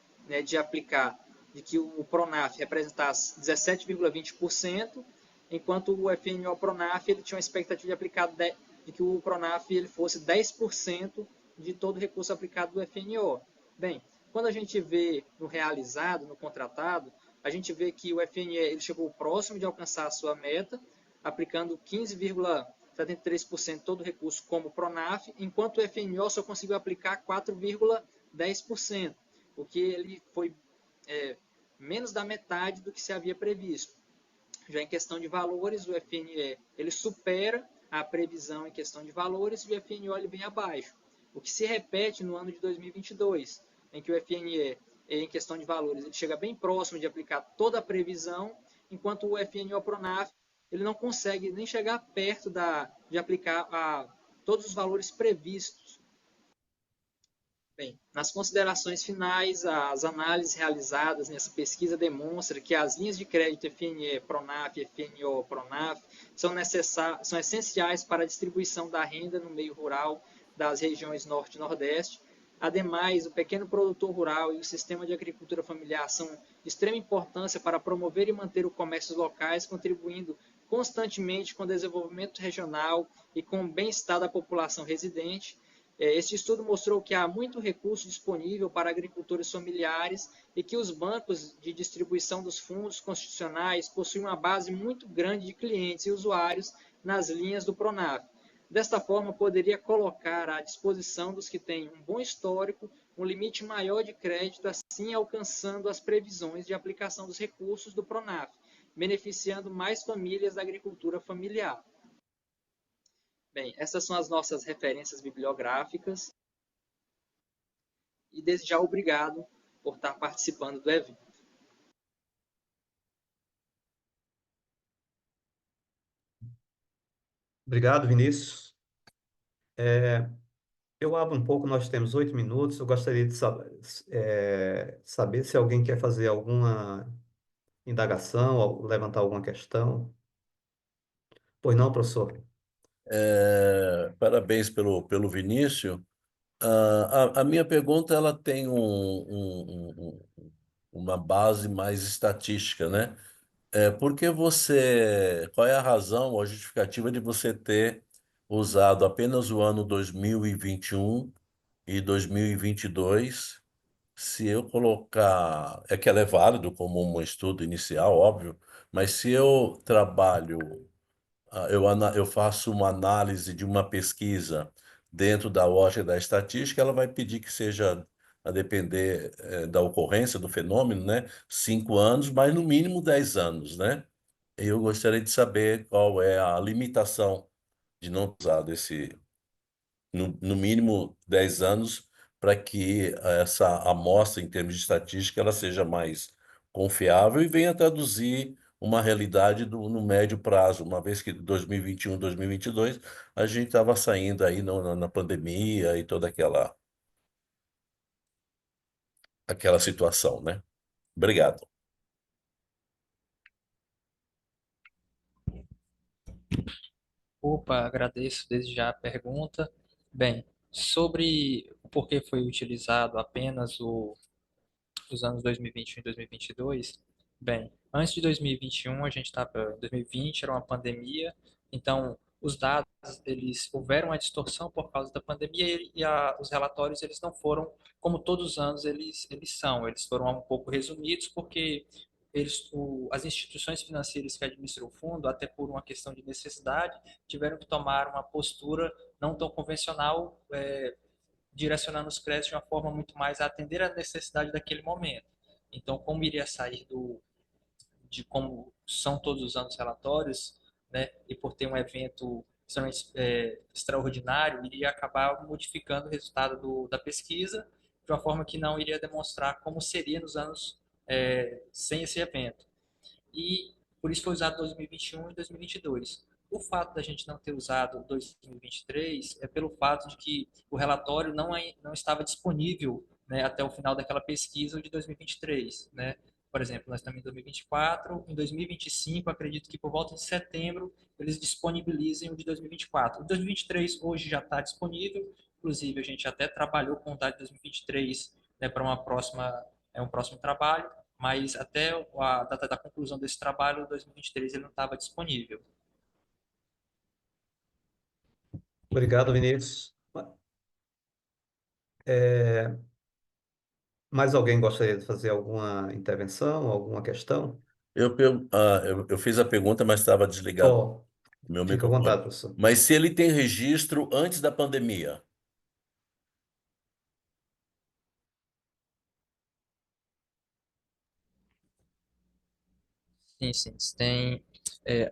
de aplicar, de que o Pronaf representasse 17,20%, enquanto o FNO Pronaf ele tinha uma expectativa de aplicar de que o Pronaf ele fosse 10% de todo o recurso aplicado do FNO. Bem, quando a gente vê no realizado, no contratado, a gente vê que o FNE ele chegou próximo de alcançar a sua meta, aplicando 15,73% de todo o recurso como Pronaf, enquanto o FNO só conseguiu aplicar 4,10%, o que ele foi menos da metade do que se havia previsto. Já em questão de valores, o FNE ele supera a previsão em questão de valores e o FNO ele vem abaixo, o que se repete no ano de 2022, em que o FNE, em questão de valores, ele chega bem próximo de aplicar toda a previsão, enquanto o FNO Pronaf ele não consegue nem chegar perto de aplicar todos os valores previstos. Bem, nas considerações finais, as análises realizadas nessa pesquisa demonstram que as linhas de crédito FNE, Pronaf, FNO, Pronaf são essenciais para a distribuição da renda no meio rural das regiões Norte e Nordeste. Ademais, o pequeno produtor rural e o sistema de agricultura familiar são de extrema importância para promover e manter os comércios locais, contribuindo constantemente com o desenvolvimento regional e com o bem-estar da população residente. Este estudo mostrou que há muito recurso disponível para agricultores familiares e que os bancos de distribuição dos fundos constitucionais possuem uma base muito grande de clientes e usuários nas linhas do Pronaf. Desta forma, poderia colocar à disposição dos que têm um bom histórico um limite maior de crédito, assim alcançando as previsões de aplicação dos recursos do Pronaf, beneficiando mais famílias da agricultura familiar. Bem, essas são as nossas referências bibliográficas e desde já obrigado por estar participando do evento. Obrigado, Vinícius. Eu abro um pouco, nós temos 8 minutos. Eu gostaria de saber se alguém quer fazer alguma indagação, ou levantar alguma questão. Pois não, professor? Parabéns pelo Vinícius. A minha pergunta ela tem uma base mais estatística, né? Qual é a razão ou a justificativa de você ter usado apenas o ano 2021 e 2022? Se eu colocar, é que ela é válido como um estudo inicial, óbvio, mas se eu trabalho eu faço uma análise de uma pesquisa dentro da lógica da estatística, ela vai pedir que seja, a depender da ocorrência do fenômeno, né, 5 anos, mas no mínimo 10 anos, né? Eu gostaria de saber qual é a limitação de não ter usado no mínimo 10 anos, para que essa amostra, em termos de estatística, ela seja mais confiável e venha traduzir uma realidade no médio prazo, uma vez que 2021, 2022, a gente estava saindo aí na pandemia e toda aquela situação, né? Obrigado. Opa, agradeço desde já a pergunta. Bem, sobre o porquê foi utilizado apenas os anos 2021 e 2022, bem, antes de 2021, a gente estava, 2020 era uma pandemia, então os dados, eles houveram uma distorção por causa da pandemia os relatórios, eles não foram como todos os anos eles são, eles foram um pouco resumidos porque as instituições financeiras que administram o fundo, até por uma questão de necessidade, tiveram que tomar uma postura não tão convencional, direcionando os créditos de uma forma muito mais a atender à necessidade daquele momento. Então, como iria sair de como são todos os anos relatórios, né, e por ter um evento extremamente extraordinário, iria acabar modificando o resultado da pesquisa de uma forma que não iria demonstrar como seria nos anos sem esse evento. E por isso foi usado 2021 e 2022. O fato da gente não ter usado 2023 é pelo fato de que o relatório não estava disponível, né, até o final daquela pesquisa de 2023, né? Por exemplo, nós estamos em 2024, em 2025, acredito que por volta de setembro eles disponibilizem o de 2024. O de 2023 hoje já está disponível, inclusive a gente até trabalhou com o dado de 2023, né, para um próximo trabalho, mas até a data da conclusão desse trabalho, 2023, ele não estava disponível. Obrigado, Vinícius. É, mais alguém gostaria de fazer alguma intervenção, alguma questão? Eu fiz a pergunta, mas estava desligado Oh, o meu fica à vontade, microfone. professor. Mas se ele tem registro antes da pandemia, Sim, sim. Tem,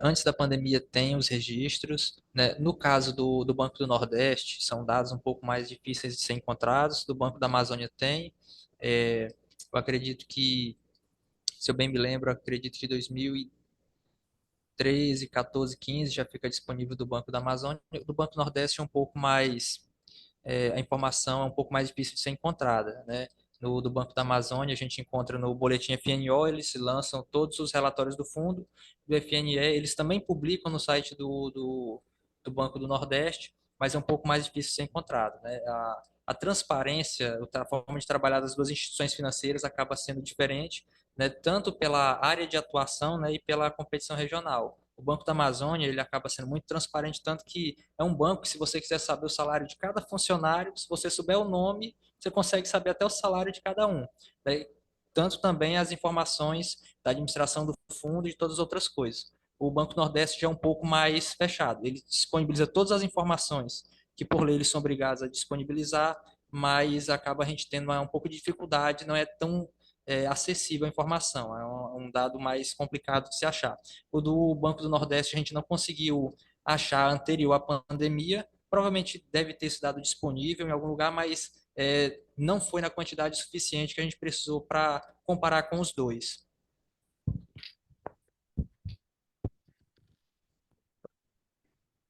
antes da pandemia tem os registros, né? No caso do Banco do Nordeste, são dados um pouco mais difíceis de ser encontrados. Do Banco da Amazônia tem. Eu acredito que, se eu bem me lembro, acredito que 2013, 14, 15 já fica disponível do Banco da Amazônia. Do Banco do Nordeste é um pouco mais a informação é um pouco mais difícil de ser encontrada, né? Do Banco da Amazônia, a gente encontra no boletim FNO, eles lançam todos os relatórios do fundo. Do FNE, eles também publicam no site do Banco do Nordeste, mas é um pouco mais difícil de ser encontrado, né? A transparência, a forma de trabalhar das duas instituições financeiras acaba sendo diferente, né? Tanto pela área de atuação, né, e pela competição regional. O Banco da Amazônia, ele acaba sendo muito transparente, tanto que é um banco que, se você quiser saber o salário de cada funcionário, se você souber o nome, você consegue saber até o salário de cada um, né? Tanto também as informações da administração do fundo e de todas as outras coisas. O Banco Nordeste já é um pouco mais fechado. Ele disponibiliza todas as informações que, por lei, eles são obrigados a disponibilizar, mas acaba a gente tendo um pouco de dificuldade, não é tão acessível a informação, é um dado mais complicado de se achar. O do Banco do Nordeste a gente não conseguiu achar anterior à pandemia, provavelmente deve ter esse dado disponível em algum lugar, mas não foi na quantidade suficiente que a gente precisou para comparar com os dois.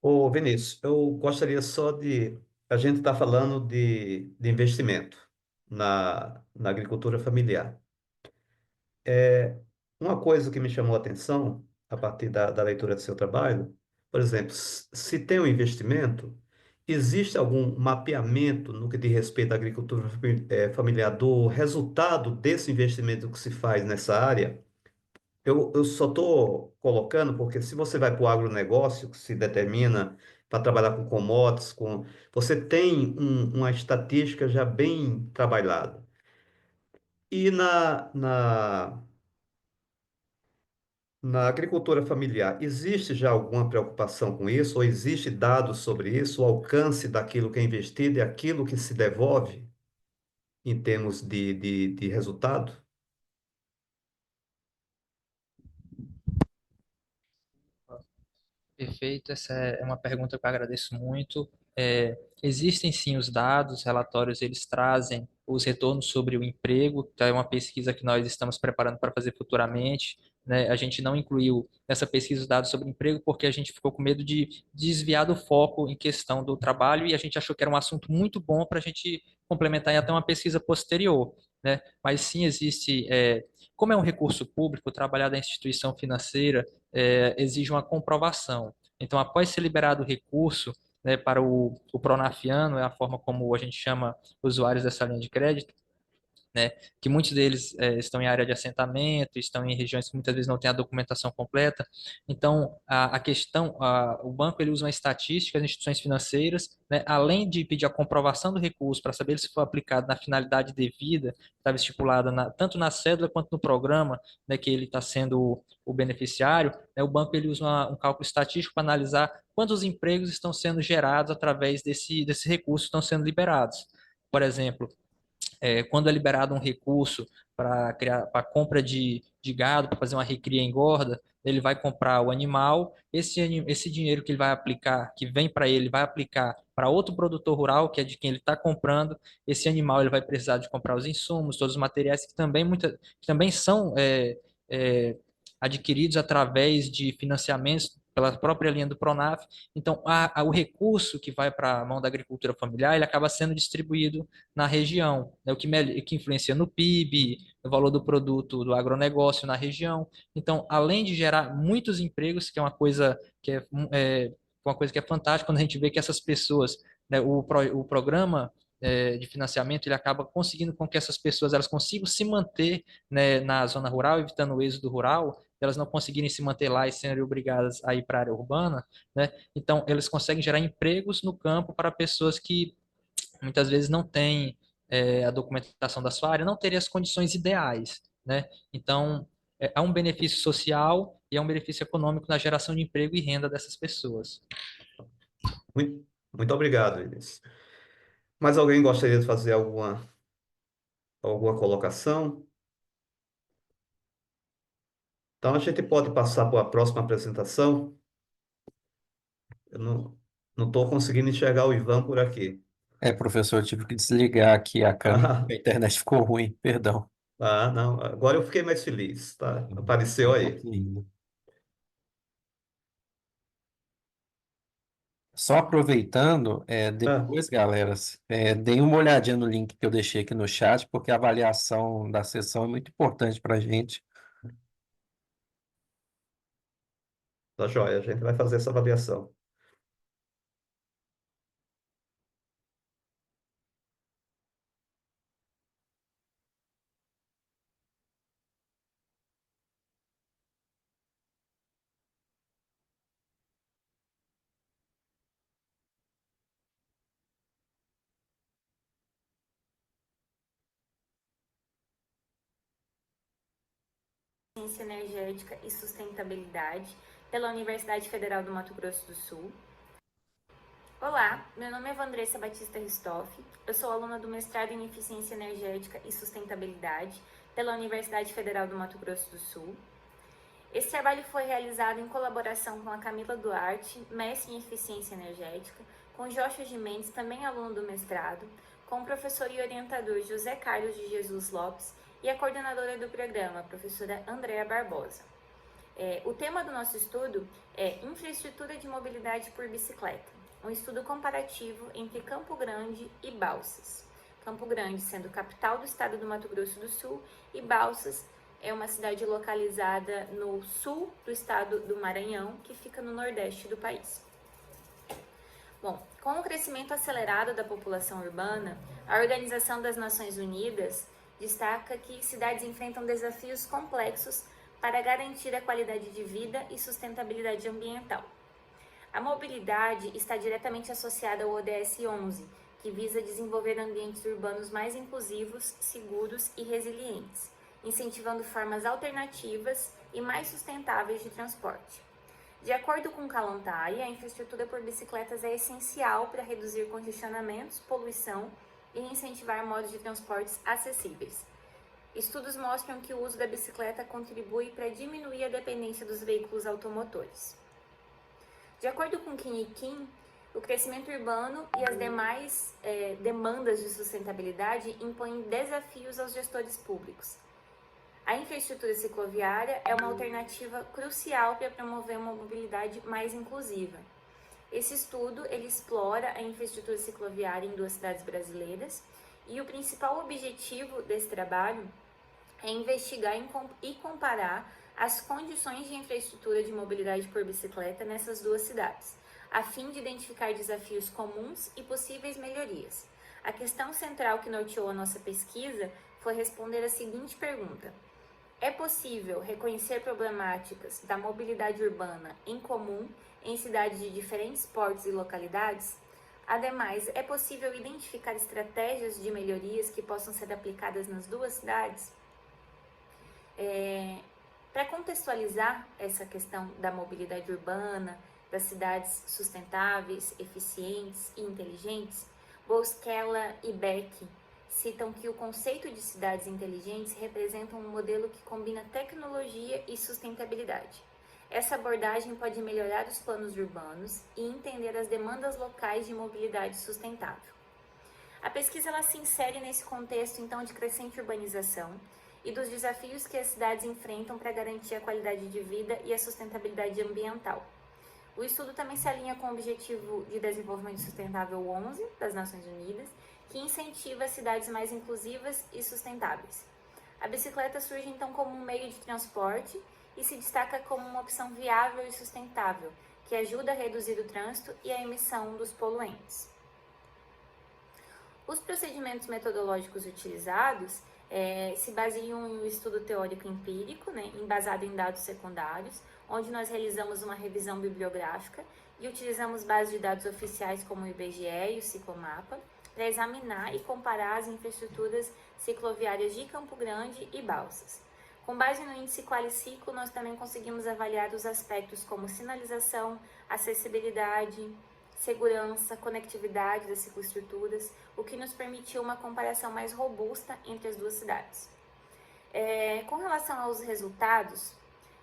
Ô, Vinícius, eu gostaria só de. A gente está falando de investimento na agricultura familiar. Uma coisa que me chamou a atenção a partir da leitura do seu trabalho, por exemplo, se tem um investimento, existe algum mapeamento no que diz respeito à agricultura familiar do resultado desse investimento que se faz nessa área? Eu só estou colocando porque se você vai para o agronegócio, que se determina para trabalhar com commodities, você tem uma estatística já bem trabalhada. E na agricultura familiar, existe já alguma preocupação com isso? Ou existe dados sobre isso? O alcance daquilo que é investido e aquilo que se devolve em termos de resultado? Perfeito, essa é uma pergunta que eu agradeço muito. Existem sim os dados, os relatórios, eles trazem os retornos sobre o emprego, que é uma pesquisa que nós estamos preparando para fazer futuramente, né? A gente não incluiu nessa pesquisa os dados sobre emprego porque a gente ficou com medo de desviar do foco em questão do trabalho e a gente achou que era um assunto muito bom para a gente complementar em até uma pesquisa posterior, né? Mas sim existe, como é um recurso público, trabalhar da instituição financeira exige uma comprovação. Então, após ser liberado o recurso, né, para o pronafiano, é a forma como a gente chama usuários dessa linha de crédito, né, que muitos deles estão em área de assentamento, estão em regiões que muitas vezes não têm a documentação completa. Então, o banco ele usa uma estatística, as instituições financeiras, né, além de pedir a comprovação do recurso para saber se foi aplicado na finalidade devida, estava estipulada tanto na cédula quanto no programa, né, que ele está sendo o beneficiário, né, o banco ele usa um cálculo estatístico para analisar quantos empregos estão sendo gerados através desse recurso que estão sendo liberados. Por exemplo, quando é liberado um recurso para compra de gado, para fazer uma recria engorda, ele vai comprar o animal, esse dinheiro que ele vai aplicar, que vem para ele, vai aplicar para outro produtor rural, que é de quem ele está comprando, esse animal ele vai precisar de comprar os insumos, todos os materiais que também são adquiridos através de financiamentos pela própria linha do Pronaf. Então, o recurso que vai para a mão da agricultura familiar, ele acaba sendo distribuído na região, né, que influencia no PIB, no valor do produto do agronegócio na região. Então, além de gerar muitos empregos, que é uma coisa que é fantástica quando a gente vê que essas pessoas, né, o programa de financiamento, ele acaba conseguindo com que essas pessoas elas consigam se manter, né, na zona rural, evitando o êxodo rural, elas não conseguirem se manter lá e serem obrigadas a ir para a área urbana, né? Então, eles conseguem gerar empregos no campo para pessoas que muitas vezes não têm a documentação da sua área, não teria as condições ideais, né? Então, há um benefício social e há um benefício econômico na geração de emprego e renda dessas pessoas. Muito obrigado, Inês. Mais alguém gostaria de fazer alguma colocação? Então, a gente pode passar para a próxima apresentação. Eu não estou conseguindo enxergar o Ivan por aqui. Professor, eu tive que desligar aqui a câmera, Ah, a internet ficou ruim, perdão. não. Agora eu fiquei mais feliz, tá? Só Apareceu um aí. pouquinho. Só aproveitando, Ah, depois, galera, deem uma olhadinha no link que eu deixei aqui no chat, porque a avaliação da sessão é muito importante para a gente. tá joia, a gente vai fazer essa avaliação. Eficiência Energética e Sustentabilidade pela Universidade Federal do Mato Grosso do Sul. Olá, meu nome é Vandressa Batista Ristoff, eu sou aluna do mestrado em Eficiência Energética e Sustentabilidade pela Universidade Federal do Mato Grosso do Sul. Esse trabalho foi realizado em colaboração com a Camila Duarte, mestre em Eficiência Energética, com Joshua Gimenez, também aluno do mestrado, com o professor e orientador José Carlos de Jesus Lopes e a coordenadora do programa, a professora Andréa Barbosa. O tema do nosso estudo é Infraestrutura de Mobilidade por Bicicleta, um estudo comparativo entre Campo Grande e Balsas. Campo Grande sendo capital do estado do Mato Grosso do Sul e Balsas é uma cidade localizada no sul do estado do Maranhão, que fica no nordeste do país. Bom, com o crescimento acelerado da população urbana, a Organização das Nações Unidas destaca que cidades enfrentam desafios complexos para garantir a qualidade de vida e sustentabilidade ambiental. A mobilidade está diretamente associada ao ODS 11, que visa desenvolver ambientes urbanos mais inclusivos, seguros e resilientes, incentivando formas alternativas e mais sustentáveis de transporte. De acordo com Kalantari, a infraestrutura por bicicletas é essencial para reduzir congestionamentos, poluição e incentivar modos de transportes acessíveis. Estudos mostram que o uso da bicicleta contribui para diminuir a dependência dos veículos automotores. De acordo com Kim e Kim, o crescimento urbano e as demais demandas de sustentabilidade impõem desafios aos gestores públicos. A infraestrutura cicloviária é uma alternativa crucial para promover uma mobilidade mais inclusiva. Esse estudo ele explora a infraestrutura cicloviária em 2 cidades brasileiras e o principal objetivo desse trabalho é investigar e comparar as condições de infraestrutura de mobilidade por bicicleta nessas 2 cidades, a fim de identificar desafios comuns e possíveis melhorias. A questão central que norteou a nossa pesquisa foi responder a seguinte pergunta: é possível reconhecer problemáticas da mobilidade urbana em comum em cidades de diferentes portes e localidades? Ademais, é possível identificar estratégias de melhorias que possam ser aplicadas nas 2 cidades? Para contextualizar essa questão da mobilidade urbana, das cidades sustentáveis, eficientes e inteligentes, Bosquella e Beck citam que o conceito de cidades inteligentes representa um modelo que combina tecnologia e sustentabilidade. Essa abordagem pode melhorar os planos urbanos e entender as demandas locais de mobilidade sustentável. A pesquisa ela se insere nesse contexto então de crescente urbanização e dos desafios que as cidades enfrentam para garantir a qualidade de vida e a sustentabilidade ambiental. O estudo também se alinha com o Objetivo de Desenvolvimento Sustentável 11 das Nações Unidas, que incentiva cidades mais inclusivas e sustentáveis. A bicicleta surge então como um meio de transporte e se destaca como uma opção viável e sustentável, que ajuda a reduzir o trânsito e a emissão dos poluentes. Os procedimentos metodológicos utilizados se baseiam em um estudo teórico empírico, embasado em dados secundários, onde nós realizamos uma revisão bibliográfica e utilizamos bases de dados oficiais como o IBGE e o Ciclomapa para examinar e comparar as infraestruturas cicloviárias de Campo Grande e Balsas. Com base no índice Qualiciclo, nós também conseguimos avaliar os aspectos como sinalização, acessibilidade, segurança, conectividade das cicloestruturas, o que nos permitiu uma comparação mais robusta entre as 2 cidades. Com relação aos resultados,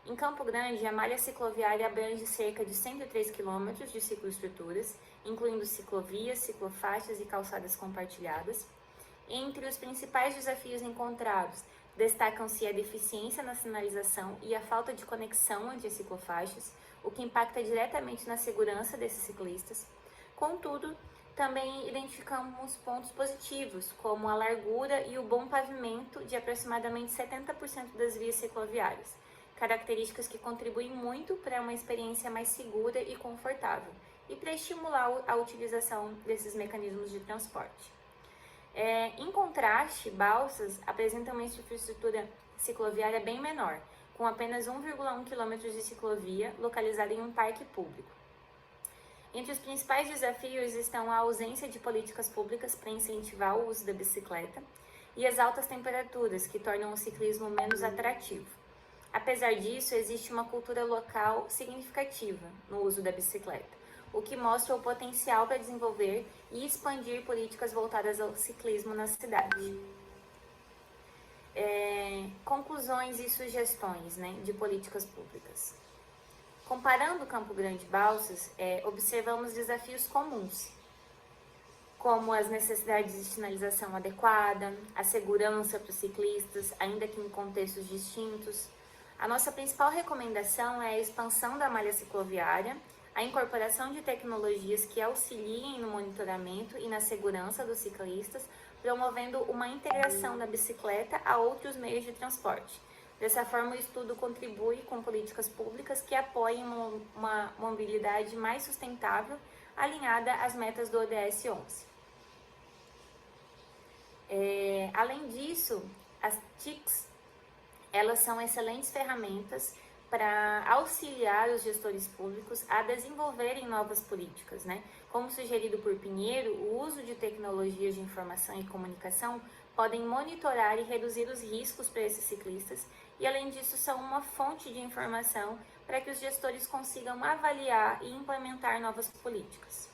em Campo Grande, a malha cicloviária abrange cerca de 103 km de cicloestruturas, incluindo ciclovias, ciclofaixas e calçadas compartilhadas. Entre os principais desafios encontrados, destacam-se a deficiência na sinalização e a falta de conexão entre as ciclofaixas, o que impacta diretamente na segurança desses ciclistas. Contudo, também identificamos pontos positivos, como a largura e o bom pavimento de aproximadamente 70% das vias cicloviárias, características que contribuem muito para uma experiência mais segura e confortável e para estimular a utilização desses mecanismos de transporte. Em contraste, Balsas apresenta uma infraestrutura cicloviária bem menor, com apenas 1,1 km de ciclovia localizada em um parque público. Entre os principais desafios estão a ausência de políticas públicas para incentivar o uso da bicicleta e as altas temperaturas, que tornam o ciclismo menos atrativo. Apesar disso, existe uma cultura local significativa no uso da bicicleta, o que mostra o potencial para desenvolver e expandir políticas voltadas ao ciclismo na cidade. Conclusões e sugestões de políticas públicas. Comparando Campo Grande e Balsas, observamos desafios comuns, como as necessidades de sinalização adequada, a segurança para os ciclistas, ainda que em contextos distintos. A nossa principal recomendação é a expansão da malha cicloviária, a incorporação de tecnologias que auxiliem no monitoramento e na segurança dos ciclistas, promovendo uma integração da bicicleta a outros meios de transporte. Dessa forma, o estudo contribui com políticas públicas que apoiem uma mobilidade mais sustentável, alinhada às metas do ODS 11. Além disso, as TICs, elas são excelentes ferramentas para auxiliar os gestores públicos a desenvolverem novas políticas, Como sugerido por Pinheiro, o uso de tecnologias de informação e comunicação podem monitorar e reduzir os riscos para esses ciclistas e, além disso, são uma fonte de informação para que os gestores consigam avaliar e implementar novas políticas.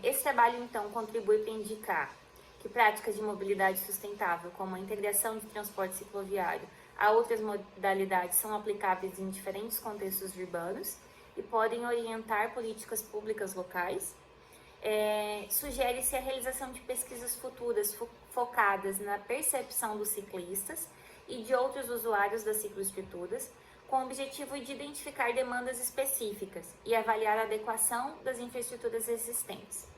Esse trabalho, então, contribui para indicar que práticas de mobilidade sustentável, como a integração de transporte cicloviário, a outras modalidades são aplicáveis em diferentes contextos urbanos e podem orientar políticas públicas locais. Sugere-se a realização de pesquisas futuras focadas na percepção dos ciclistas e de outros usuários das cicloestruturas, com o objetivo de identificar demandas específicas e avaliar a adequação das infraestruturas existentes.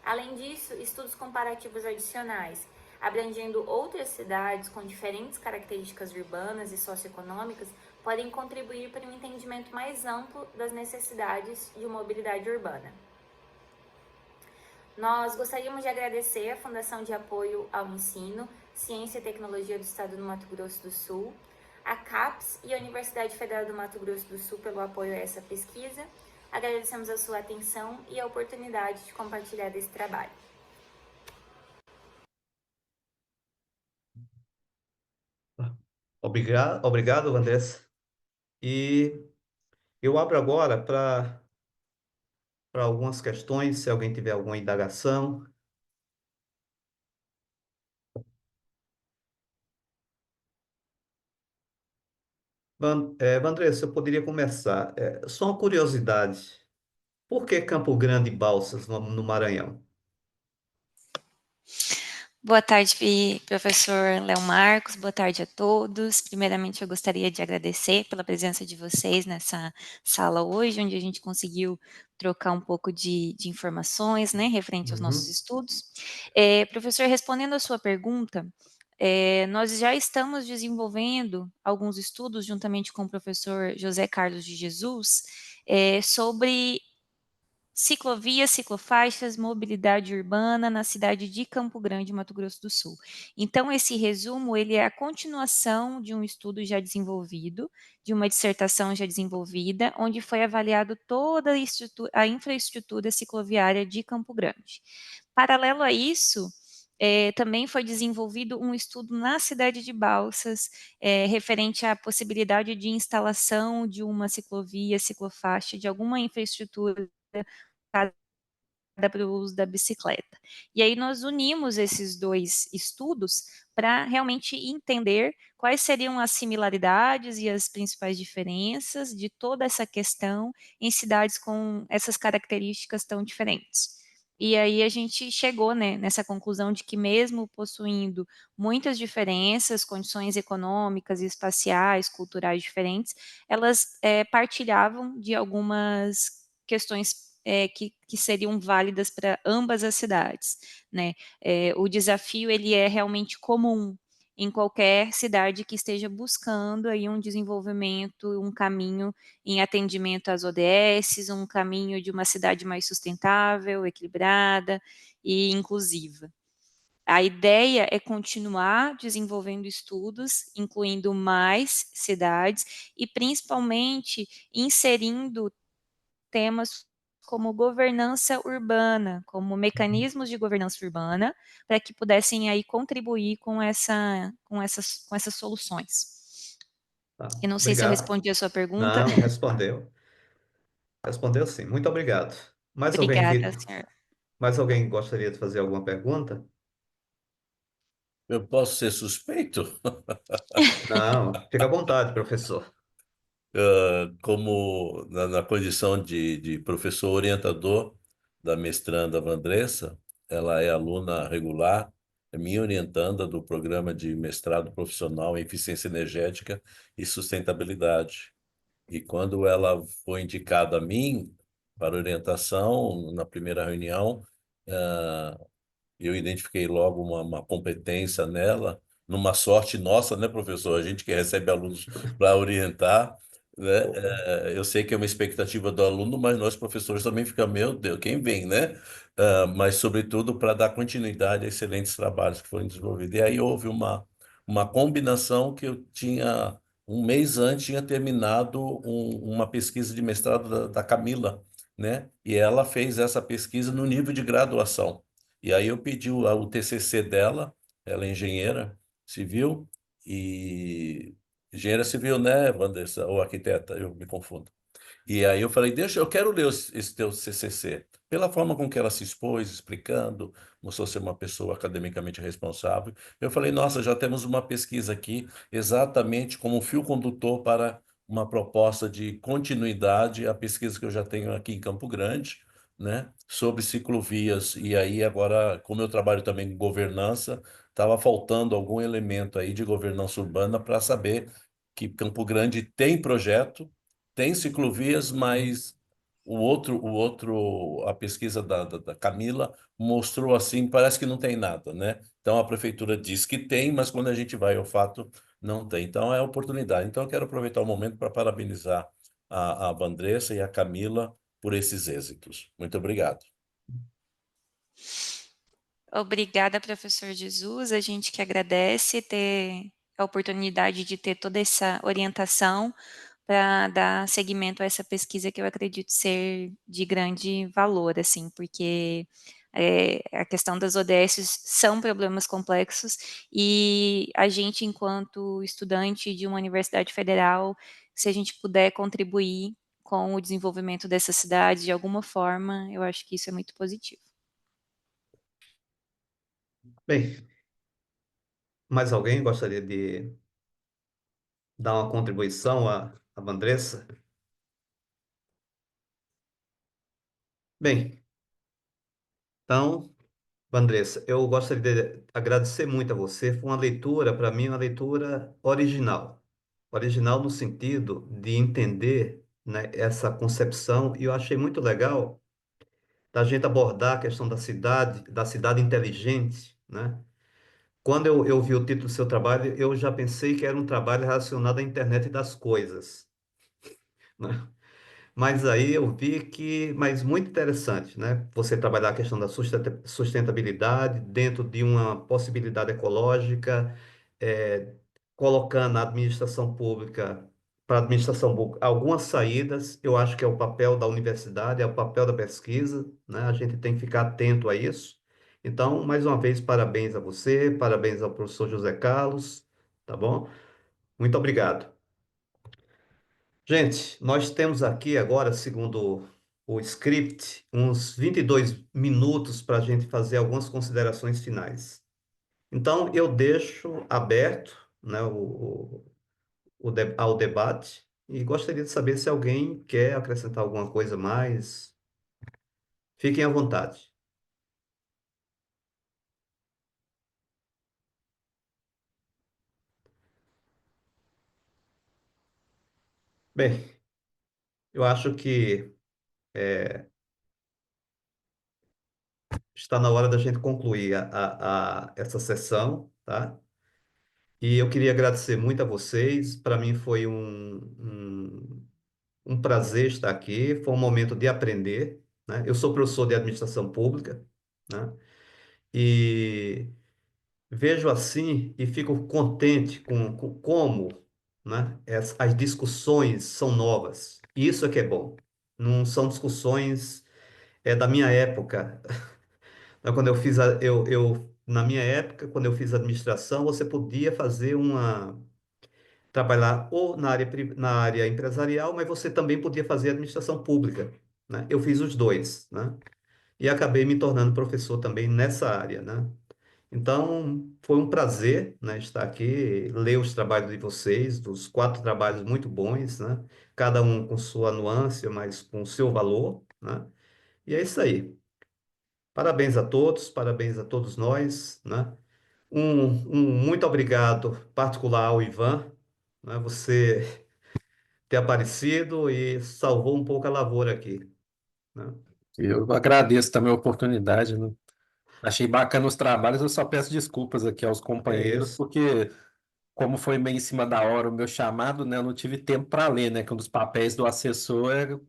Além disso, estudos comparativos adicionais, abrangendo outras cidades com diferentes características urbanas e socioeconômicas, podem contribuir para um entendimento mais amplo das necessidades de mobilidade urbana. Nós gostaríamos de agradecer à Fundação de Apoio ao Ensino, Ciência e Tecnologia do Estado do Mato Grosso do Sul, a CAPES e a Universidade Federal do Mato Grosso do Sul pelo apoio a essa pesquisa. Agradecemos a sua atenção e a oportunidade de compartilhar desse trabalho. Obrigado, Vanessa. E eu abro agora para algumas questões, se alguém tiver alguma indagação. Vanessa, eu poderia começar. Só uma curiosidade. Por que Campo Grande e Balsas, no Maranhão? Boa tarde, professor Léo Marcos, boa tarde a todos. Primeiramente, eu gostaria de agradecer pela presença de vocês nessa sala hoje, onde a gente conseguiu trocar um pouco de informações, né, referente aos nossos estudos. Professor, respondendo a sua pergunta, nós já estamos desenvolvendo alguns estudos, juntamente com o professor José Carlos de Jesus, sobre ciclovias, ciclofaixas, mobilidade urbana na cidade de Campo Grande, Mato Grosso do Sul. Então, esse resumo, ele é a continuação de um estudo já desenvolvido, de uma dissertação já desenvolvida, onde foi avaliado toda a infraestrutura cicloviária de Campo Grande. Paralelo a isso, também foi desenvolvido um estudo na cidade de Balsas, referente à possibilidade de instalação de uma ciclovia, ciclofaixa, de alguma infraestrutura para o uso da bicicleta. E aí nós unimos esses dois estudos para realmente entender quais seriam as similaridades e as principais diferenças de toda essa questão em cidades com essas características tão diferentes. E aí a gente chegou, né, nessa conclusão de que mesmo possuindo muitas diferenças, condições econômicas, espaciais, culturais diferentes, elas partilhavam de algumas questões que seriam válidas para ambas as cidades, né? O desafio ele é realmente comum em qualquer cidade que esteja buscando aí um desenvolvimento, um caminho em atendimento às ODSs, um caminho de uma cidade mais sustentável, equilibrada e inclusiva. A ideia é continuar desenvolvendo estudos, incluindo mais cidades e principalmente inserindo temas como governança urbana, como mecanismos de governança urbana, para que pudessem aí contribuir com essas soluções. Tá, Eu não sei se eu obrigado. respondi a sua pergunta. Não, respondeu. Respondeu sim. Muito obrigado. Obrigada, senhor. Mais alguém gostaria de fazer alguma pergunta? Eu posso ser suspeito? Não, fica à vontade, professor. Como na condição de professor orientador da mestranda Vandressa, ela é aluna regular, é minha orientanda do programa de mestrado profissional em eficiência energética e sustentabilidade. E quando ela foi indicada a mim para orientação, na primeira reunião, eu identifiquei logo uma competência nela, numa sorte nossa, né, professor? A gente que recebe alunos para orientar, né? Eu sei que é uma expectativa do aluno, mas nós, professores, também ficamos, meu Deus, quem vem, né? Mas, sobretudo, para dar continuidade a excelentes trabalhos que foram desenvolvidos. E aí houve uma combinação que eu tinha, um mês antes, tinha terminado uma pesquisa de mestrado da Camila, né? E ela fez essa pesquisa no nível de graduação. E aí eu pedi o TCC dela, ela é engenheira civil, e engenheira civil, né, Vanessa, ou arquiteta, eu me confundo. E aí eu falei, deixa, eu quero ler esse teu TCC. pela forma com que ela se expôs, explicando, mostrou ser uma pessoa academicamente responsável. Eu falei, nossa, já temos uma pesquisa aqui exatamente como um fio condutor para uma proposta de continuidade à pesquisa que eu já tenho aqui em Campo Grande, né, sobre ciclovias. E aí agora, como eu trabalho também com governança, estava faltando algum elemento aí de governança urbana para saber que Campo Grande tem projeto, tem ciclovias, mas a pesquisa da Camila mostrou assim, parece que não tem nada, né? Então a prefeitura diz que tem, mas quando a gente vai ao fato, não tem. Então é oportunidade. Então eu quero aproveitar o momento para parabenizar a Vandressa e a Camila por esses êxitos. Muito obrigado. Obrigada, professor Jesus. A gente que agradece ter a oportunidade de ter toda essa orientação para dar seguimento a essa pesquisa que eu acredito ser de grande valor, assim, porque a questão das ODSs são problemas complexos e a gente, enquanto estudante de uma universidade federal, se a gente puder contribuir com o desenvolvimento dessa cidade de alguma forma, eu acho que isso é muito positivo. Bem, mais alguém gostaria de dar uma contribuição à Vandressa? Bem, então, Vandressa, eu gostaria de agradecer muito a você. Foi uma leitura, para mim, uma leitura original. Original no sentido de entender, né, essa concepção, e eu achei muito legal da gente abordar a questão da cidade inteligente, né? Quando eu vi o título do seu trabalho, eu já pensei que era um trabalho relacionado à internet das coisas, né? Mas aí eu vi que, mas muito interessante, né? Você trabalhar a questão da sustentabilidade dentro de uma possibilidade ecológica, eh, colocando a administração pública, para a administração pública, algumas saídas, eu acho que é o papel da universidade, é o papel da pesquisa, né? A gente tem que ficar atento a isso. Então, mais uma vez, parabéns a você, parabéns ao professor José Carlos, tá bom? Muito obrigado. Gente, nós temos aqui agora, segundo o script, uns 22 minutos para a gente fazer algumas considerações finais. Então, eu deixo aberto, né, ao debate e gostaria de saber se alguém quer acrescentar alguma coisa mais. Fiquem à vontade. Bem, eu acho que está na hora da gente concluir essa sessão, tá? E eu queria agradecer muito a vocês. Para mim foi um prazer estar aqui. Foi um momento de aprender, né? Eu sou professor de administração pública, né? E vejo assim e fico contente com como, né, as discussões são novas. Isso é que é bom. Não são discussões da minha época. Quando eu fiz na minha época, quando eu fiz administração, você podia fazer trabalhar ou na área empresarial, mas você também podia fazer administração pública, né? Eu fiz os dois, né? E acabei me tornando professor também nessa área, né? Então, foi um prazer, né, estar aqui, ler os trabalhos de vocês, dos 4 trabalhos muito bons, né? Cada um com sua nuance, mas com o seu valor, né? E é isso aí. Parabéns a todos nós, né? Um muito obrigado particular ao Ivan, né? Você ter aparecido e salvou um pouco a lavoura aqui, né? Eu agradeço também a oportunidade, né? Achei bacana os trabalhos, eu só peço desculpas aqui aos É companheiros, isso. porque como foi meio em cima da hora o meu chamado, né, eu não tive tempo para ler, né, que um dos papéis do assessor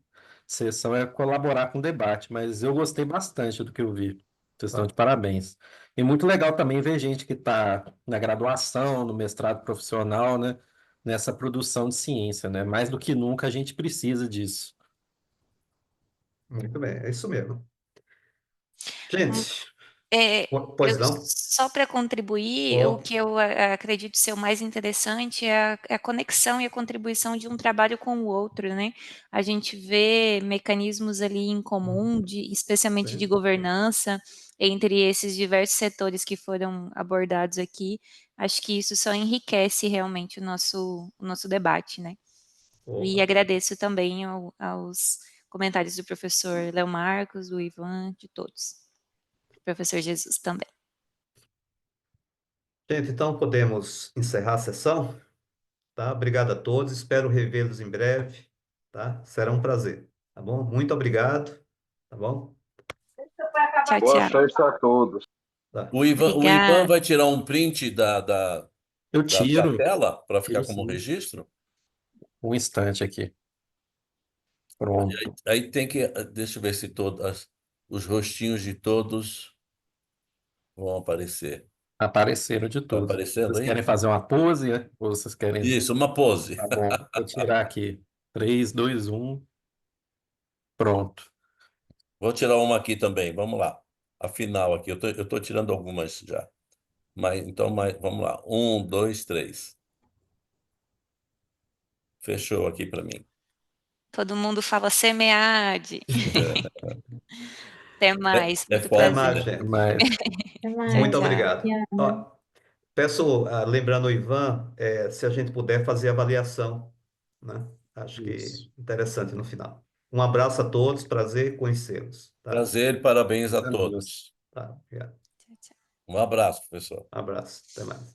sessão é colaborar com o debate, mas eu gostei bastante do que eu vi. Vocês estão Tá. de parabéns. E muito legal também ver gente que está na graduação, no mestrado profissional, né, nessa produção de ciência, né? Mais do que nunca a gente precisa disso. Muito bem, é isso mesmo. Hum, Gente, Pois Eu, não? só para contribuir, o Ó, que eu acredito ser o mais interessante é a conexão e a contribuição de um trabalho com o outro, né? A gente vê mecanismos ali em comum, especialmente de sim. governança, entre esses diversos setores que foram abordados aqui. Acho que isso só enriquece realmente o nosso debate, né? E Opa. agradeço também aos comentários do professor Léo Marcos, do Ivan, de todos. Professor Jesus também. Gente, então podemos encerrar a sessão, tá? Obrigado a todos, espero revê-los em breve, tá? Será um prazer, tá bom? Muito obrigado, tá bom? Tchau, Boa tchau. festa a todos. Tá. O Ivan Obrigada. vai tirar um print Eu da tiro, tela para ficar tiro como sim. registro? Um instante aqui. Pronto. Aí tem que, deixa eu ver se os rostinhos de todos vão aparecer. Apareceram de Tá tudo. aparecendo Vocês aí? querem fazer uma pose, né? Ou vocês querem. Isso, uma pose. Tá bom, vou tirar aqui. 3, 2, 1. Pronto. Vou tirar uma aqui também, vamos lá. A final aqui, eu tô tirando algumas já. Mas vamos lá. 1, 2, 3. Fechou aqui para mim. Todo mundo fala SEMEAD. Até mais. É Muito Até forte, prazer. mais, né? gente. Mas Até Tchau, Muito mais. tchau. obrigado. Ó, peço, lembrando o Ivan, se a gente puder fazer avaliação, né? Acho que isso. interessante no final. Um abraço a todos, prazer conhecê-los, tá? Prazer e parabéns a É nóis. todos. Tá, obrigado. Tchau, tchau. Um abraço, professor. Um abraço, até mais.